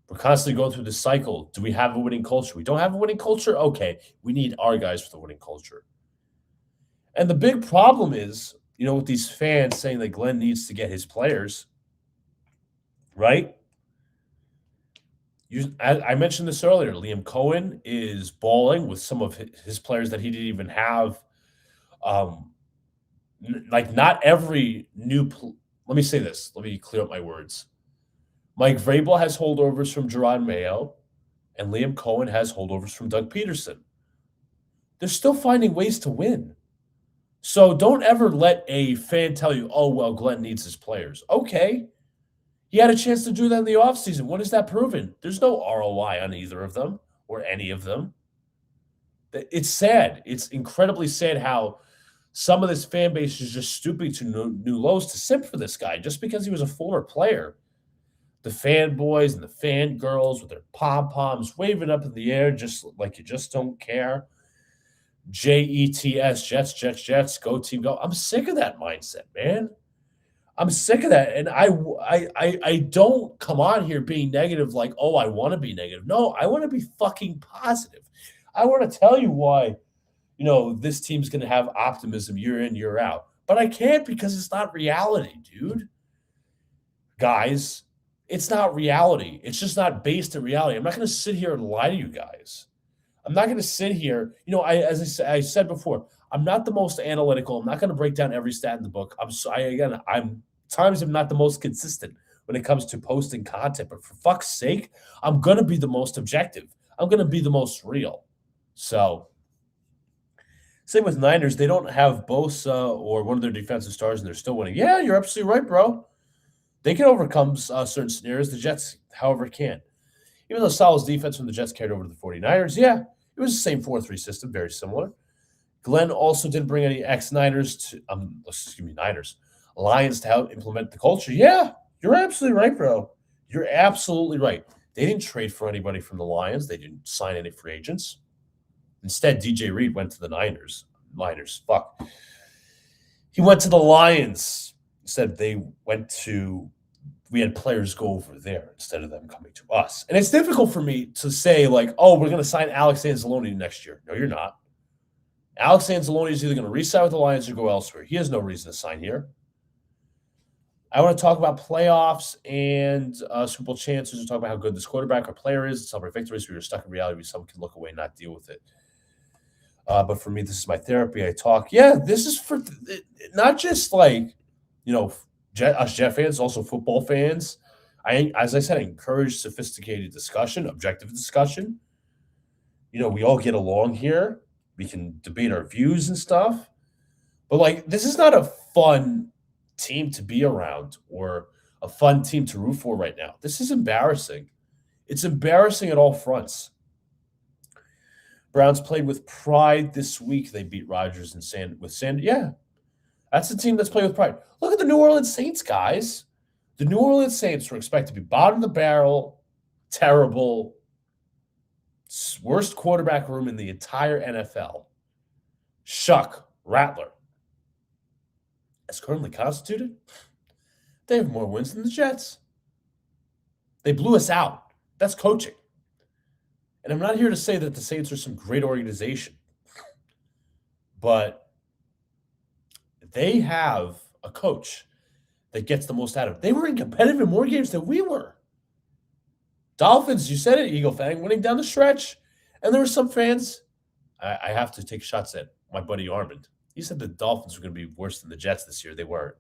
we're constantly going through this cycle. Do we have a winning culture? We don't have a winning culture? Okay, we need our guys for the winning culture. And the big problem is, with these fans saying that Glenn needs to get his players, right? I mentioned this earlier. Liam Cohen is balling with some of his players that he didn't even have. Not every let me say this. Let me clear up my words. Mike Vrabel has holdovers from Jerron Mayo, and Liam Cohen has holdovers from Doug Peterson. They're still finding ways to win. So don't ever let a fan tell you, "Oh, well, Glenn needs his players." Okay. He had a chance to do that in the offseason. What has that proven? There's no ROI on either of them or any of them. It's sad. It's incredibly sad how some of this fan base is just stooping to new lows to simp for this guy just because he was a former player. The fanboys and the fangirls with their pom-poms waving up in the air just like you just don't care. JETS, Jets, go team, go. I'm sick of that mindset, man. I'm sick of that. And I don't come on here being negative like, "Oh, I want to be negative." No, I want to be fucking positive. I want to tell you why, this team's going to have optimism year in, year out. But I can't because it's not reality, dude. Guys, it's not reality. It's just not based in reality. I'm not going to sit here and lie to you guys. I'm not going to sit here. As I said before, I'm not the most analytical. I'm not going to break down every stat in the book. I'm not the most consistent when it comes to posting content. But for fuck's sake, I'm going to be the most objective. I'm going to be the most real. So, same with Niners. They don't have Bosa or one of their defensive stars, and they're still winning. Yeah, you're absolutely right, bro. They can overcome certain scenarios. The Jets, however, can't. Even though Saleh's defense from the Jets carried over to the 49ers, yeah, it was the same 4-3 system, very similar. Glenn also didn't bring any Niners, Lions to help implement the culture. Yeah, you're absolutely right, bro. You're absolutely right. They didn't trade for anybody from the Lions. They didn't sign any free agents. Instead, DJ Reed went to the Niners. Fuck. He went to the Lions. Instead, we had players go over there instead of them coming to us. And it's difficult for me to say, like, "Oh, we're going to sign Alex Anzalone next year." No, you're not. Alex Anzalone is either going to re-sign with the Lions or go elsewhere. He has no reason to sign here. I want to talk about playoffs and Super Bowl chances and talk about how good this quarterback or player is, celebrate victories. We were stuck in reality where someone can look away and not deal with it. But for me, this is my therapy. I talk. Yeah, this is for not just like, us Jet fans, also football fans. As I said, I encourage sophisticated discussion, objective discussion. We all get along here. We can debate our views and stuff. But, this is not a fun team to be around or a fun team to root for right now. This is embarrassing. It's embarrassing at all fronts. Browns played with pride this week. They beat Rodgers and Yeah, that's the team that's playing with pride. Look at the New Orleans Saints, guys. The New Orleans Saints were expected to be bottom of the barrel, terrible, worst quarterback room in the entire NFL. Shuck Rattler. As currently constituted, they have more wins than the Jets. They blew us out. That's coaching. And I'm not here to say that the Saints are some great organization, but they have a coach that gets the most out of it. They were in competitive in more games than we were. Dolphins, you said it, Eagle Fang, winning down the stretch. And there were some fans, I have to take shots at my buddy Armand. He said the Dolphins were going to be worse than the Jets this year. They weren't.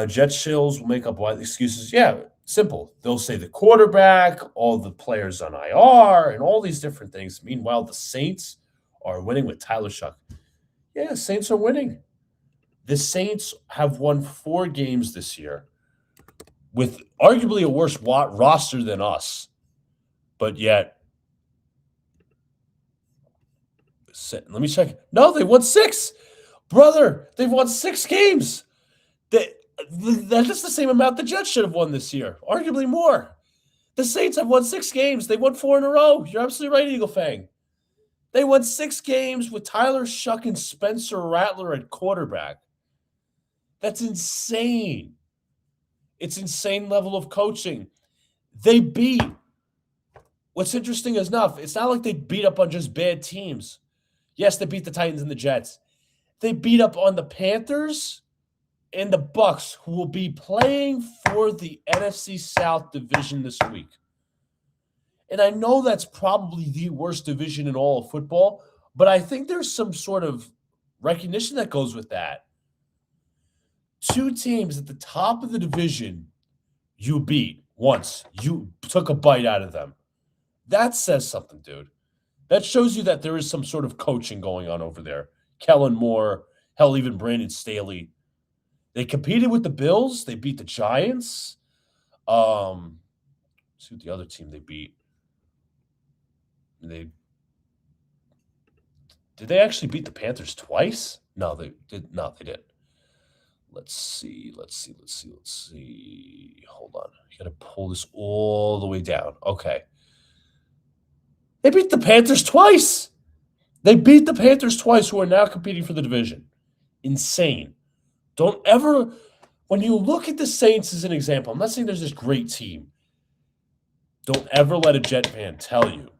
Jets shills will make up wide excuses. Yeah, simple. They'll say the quarterback, all the players on IR, and all these different things. Meanwhile, the Saints are winning with Tyler Shuck. Yeah, Saints are winning. The Saints have won 4 games this year with arguably a worse roster than us, but yet, let me check. No, they won 6, brother. They've won 6 games. That's the same amount the Jets should have won this year, arguably more. The Saints have won 6 games. They won 4 in a row. You're absolutely right, Eagle Fang. They won 6 games with Tyler Shuck and Spencer Rattler at quarterback. That's insane. It's insane level of coaching. They beat. What's interesting enough, it's not like they beat up on just bad teams. Yes, they beat the Titans and the Jets. They beat up on the Panthers and the Bucks, who will be playing for the NFC South division this week. And I know that's probably the worst division in all of football, but I think there's some sort of recognition that goes with that. 2 teams at the top of the division you beat once. You took a bite out of them. That says something, dude. That shows you that there is some sort of coaching going on over there. Kellen Moore, hell, even Brandon Staley. They competed with the Bills. They beat the Giants. Let's see what the other team they beat. Did they actually beat the Panthers twice? No, they did. No, they didn't. Let's see. Hold on. I gotta pull this all the way down. Okay. They beat the Panthers twice. They beat the Panthers twice, who are now competing for the division. Insane. Don't ever, when you look at the Saints as an example, I'm not saying there's this great team. Don't ever let a Jet fan tell you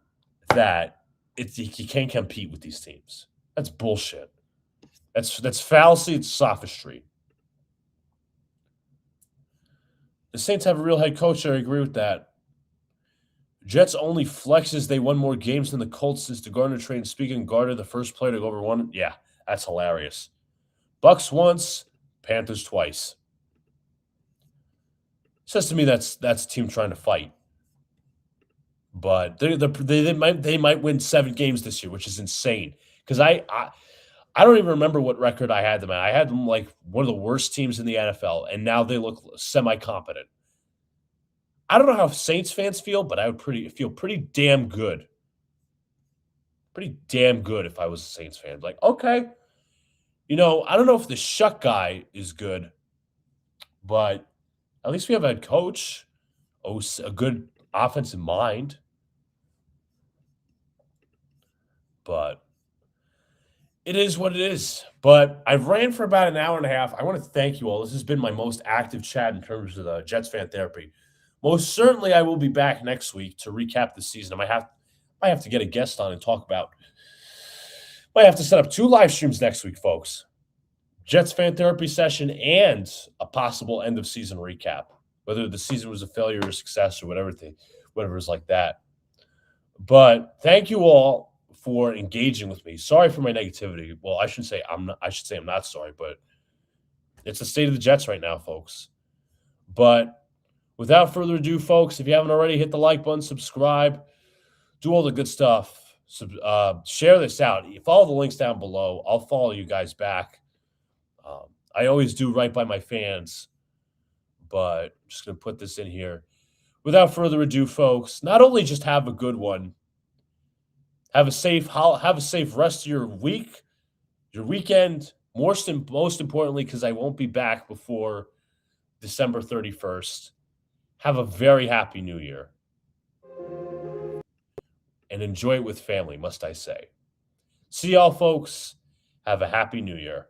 that you can't compete with these teams. That's bullshit. That's fallacy. It's sophistry. The Saints have a real head coach. I agree with that. Jets only flexes they won more games than the Colts since the Gardner trade. Speaking Gardner, the first player to go over 1. Yeah, that's hilarious. Bucks once, Panthers twice. Says to me that's a team trying to fight. But they might win 7 games this year, which is insane. Because I don't even remember what record I had them at. I had them like one of the worst teams in the NFL, and now they look semi-competent. I don't know how Saints fans feel, but I would feel pretty damn good. Pretty damn good if I was a Saints fan. Like, okay, I don't know if the Shuck guy is good, but at least we have a head coach, a good offensive mind. But it is what it is. But I've ran for about an hour and a half. I want to thank you all. This has been my most active chat in terms of the Jets fan therapy. Most certainly, I will be back next week to recap the season. I might have to get a guest on and talk about. Might have to set up 2 live streams next week, folks. Jets fan therapy session and a possible end of season recap, whether the season was a failure or a success or whatever is like that. But thank you all for engaging with me. Sorry for my negativity. Well, I should say I'm not sorry, but it's the state of the Jets right now, folks. But without further ado, folks, if you haven't already, hit the like button, subscribe, do all the good stuff. Share this out. Follow the links down below. I'll follow you guys back. I always do right by my fans, but I'm just going to put this in here. Without further ado, folks, not only just have a good one, have a safe rest of your week, your weekend. Most importantly, because I won't be back before December 31st. Have a very happy New Year. And enjoy it with family, must I say. See y'all, folks. Have a happy New Year.